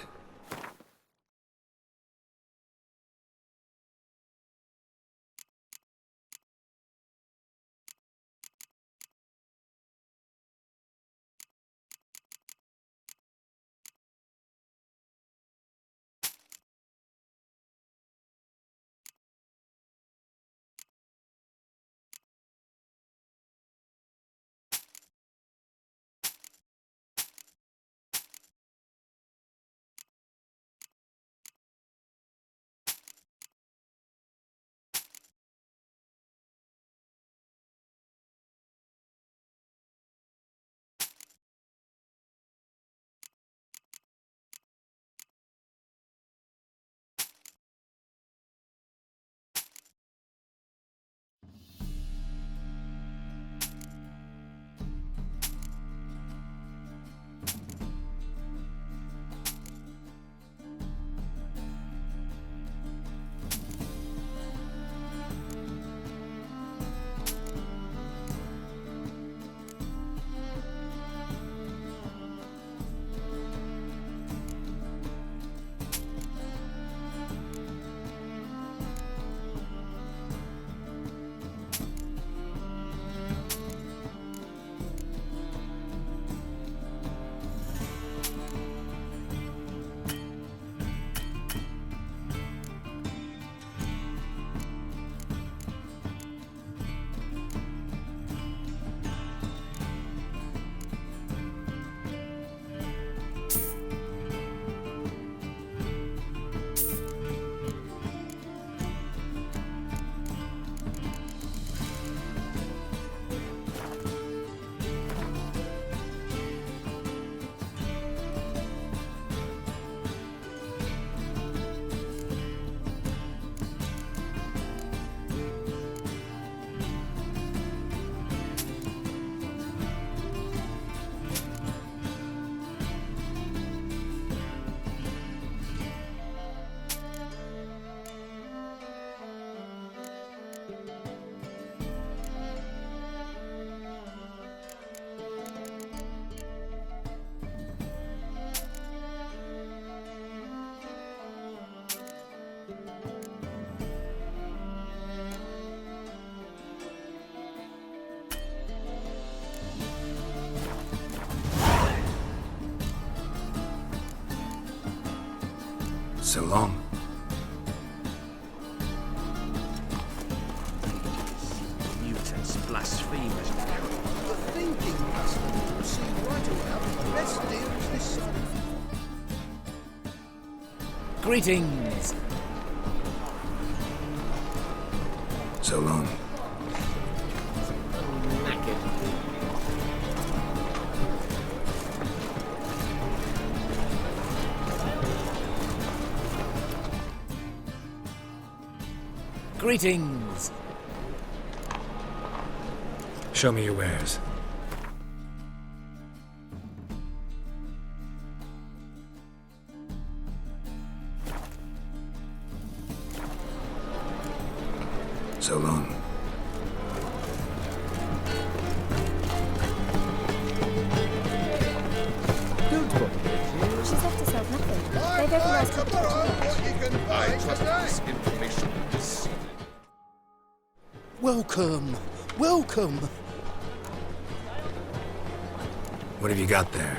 So long. Mutants, blasphemers. The thinking customer will see right away the best deals this side. Greetings. So long. Greetings. Show me your wares. So long. She's left herself nothing. They've organised her to I trust this information is Welcome. Welcome. What have you got there?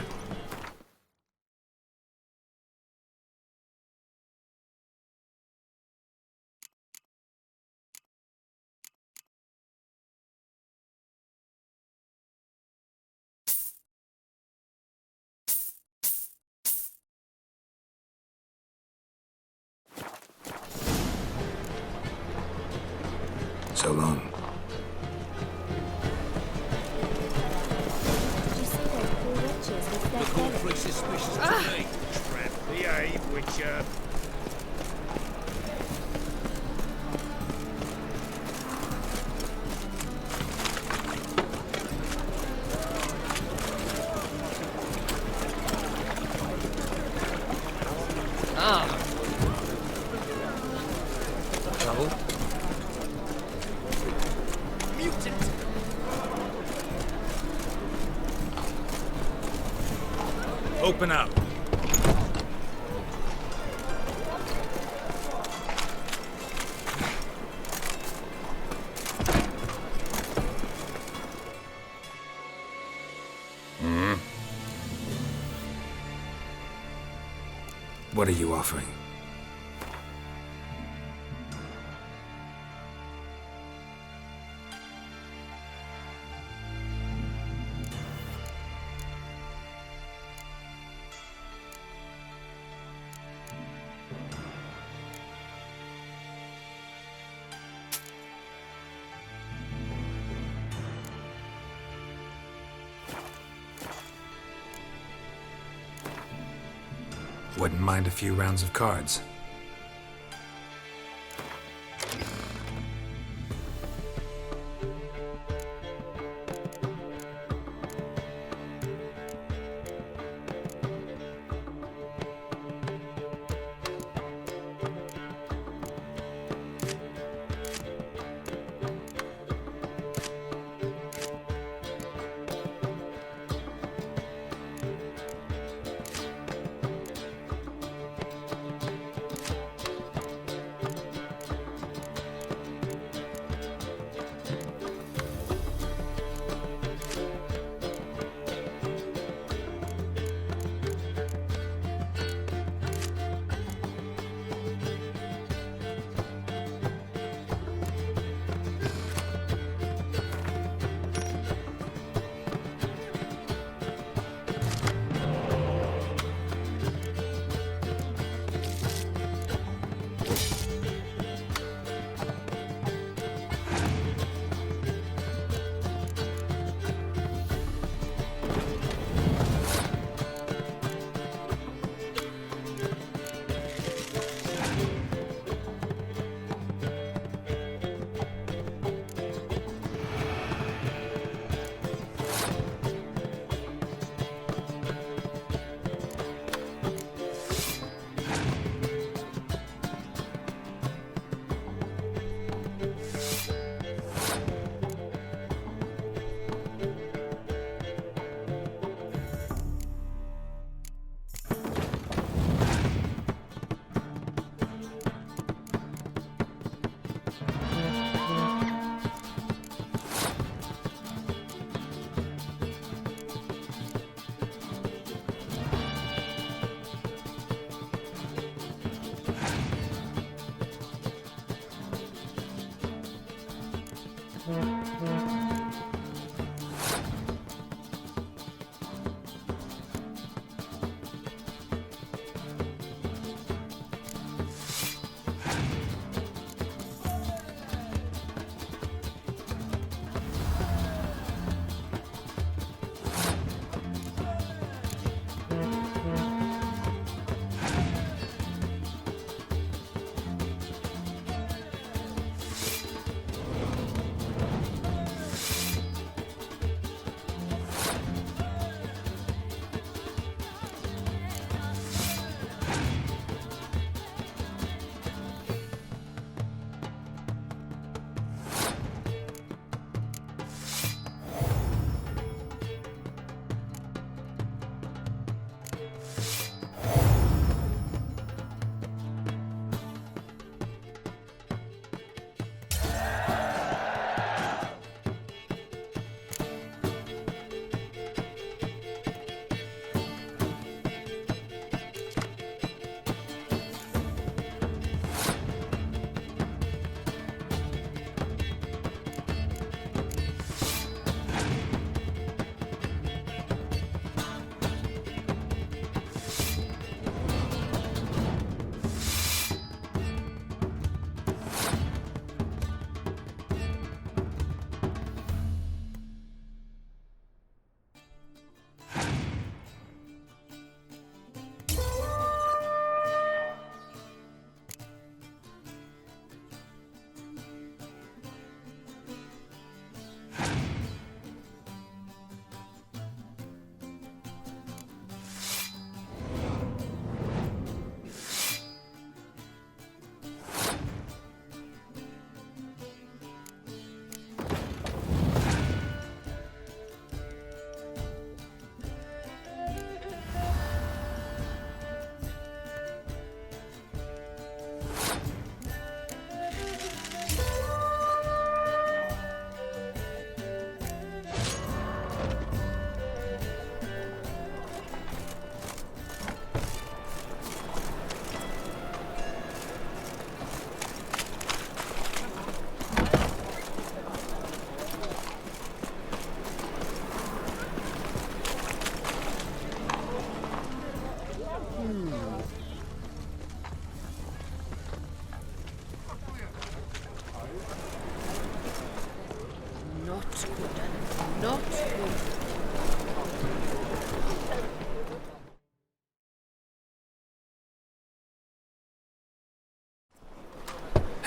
So long. Did you see those poor wretches with their bellies? Pretty suspicious to me. Trap. Behave, Witcher. trouble. Mutant. Open up. What are you offering? Wouldn't mind a few rounds of cards.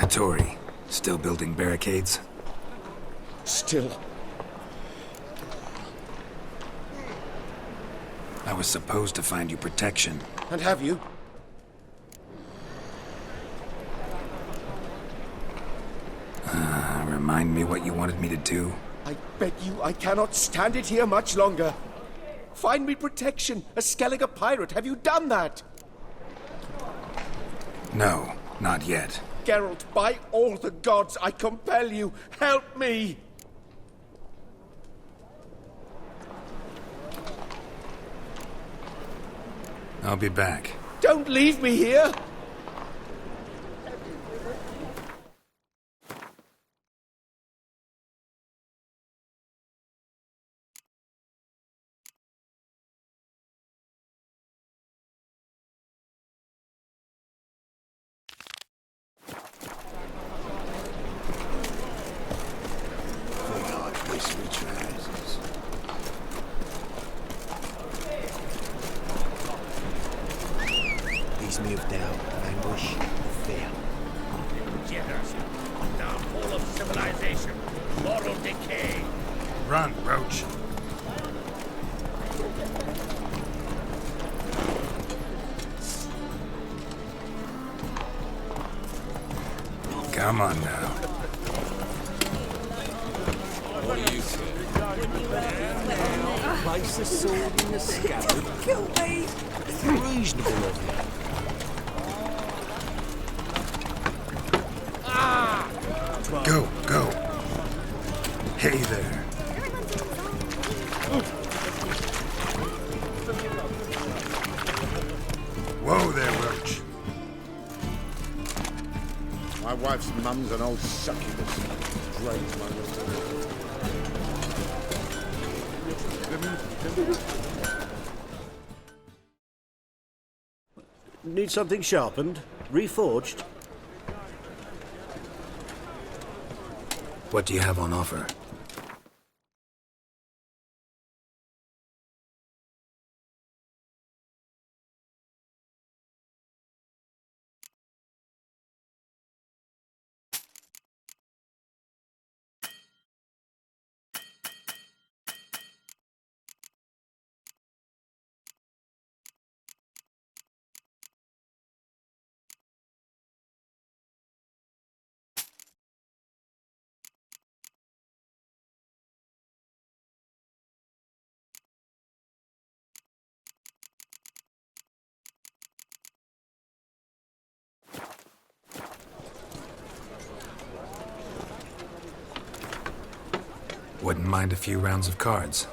Tory, still building barricades? Still. I was supposed to find you protection. And have you? Remind me what you wanted me to do? I beg you, I cannot stand it here much longer. Find me protection, a Skellige pirate. Have you done that? No, not yet. Geralt, by all the gods, I compel you, help me! I'll be back. Don't leave me here! These moved out of anguish and fear. Degeneracy, downfall of civilization, moral decay. Run, Roach. Come on now. What do you say? Place the sword in the scabbard. Kill me! Reasonable of you. Go, go. Hey there. Whoa there, Roach. My wife's mum's an old succubus. Drains my Need something sharpened? Reforged? What do you have on offer? Wouldn't mind a few rounds of cards.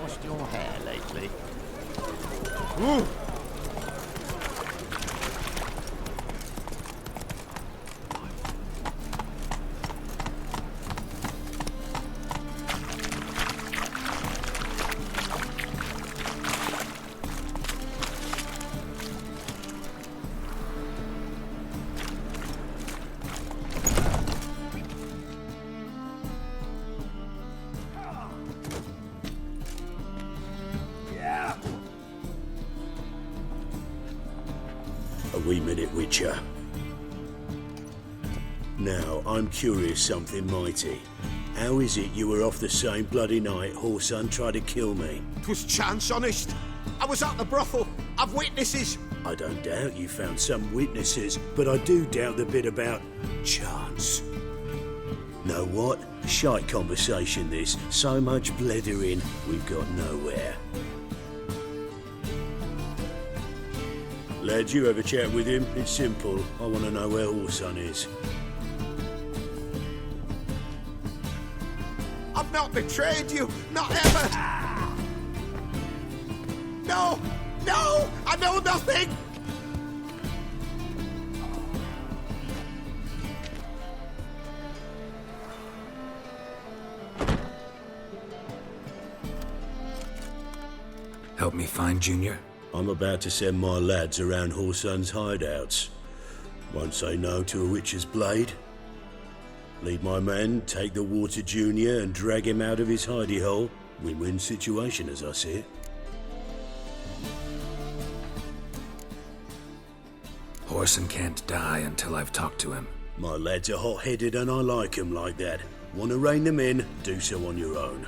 Washed your hair lately? Ooh. A wee minute, Witcher. Now, I'm curious something mighty. How is it you were off the same bloody night Whoreson tried to kill me? 'Twas chance, honest. I was at the brothel. I've witnesses. I don't doubt you found some witnesses, but I do doubt the bit about chance. Know what? Shite conversation this. So much blethering, we've got nowhere. Lad, you have a chat with him. It's simple. I want to know where Whoreson is. I've not betrayed you. Not ever. No! No! I know nothing! Help me find Junior? I'm about to send my lads around Whoreson's hideouts. Won't say no to a witch's blade. Lead my men, take the water Junior and drag him out of his hidey hole. Win-win situation as I see it. Whoreson can't die until I've talked to him. My lads are hot-headed and I like 'em like that. Want to rein them in? Do so on your own.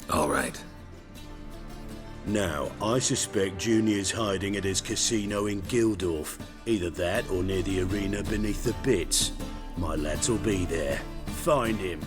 All right. Now, I suspect Junior's hiding at his casino in Gildorf. Either that or near the arena beneath the bits. My lads will be there. Find him.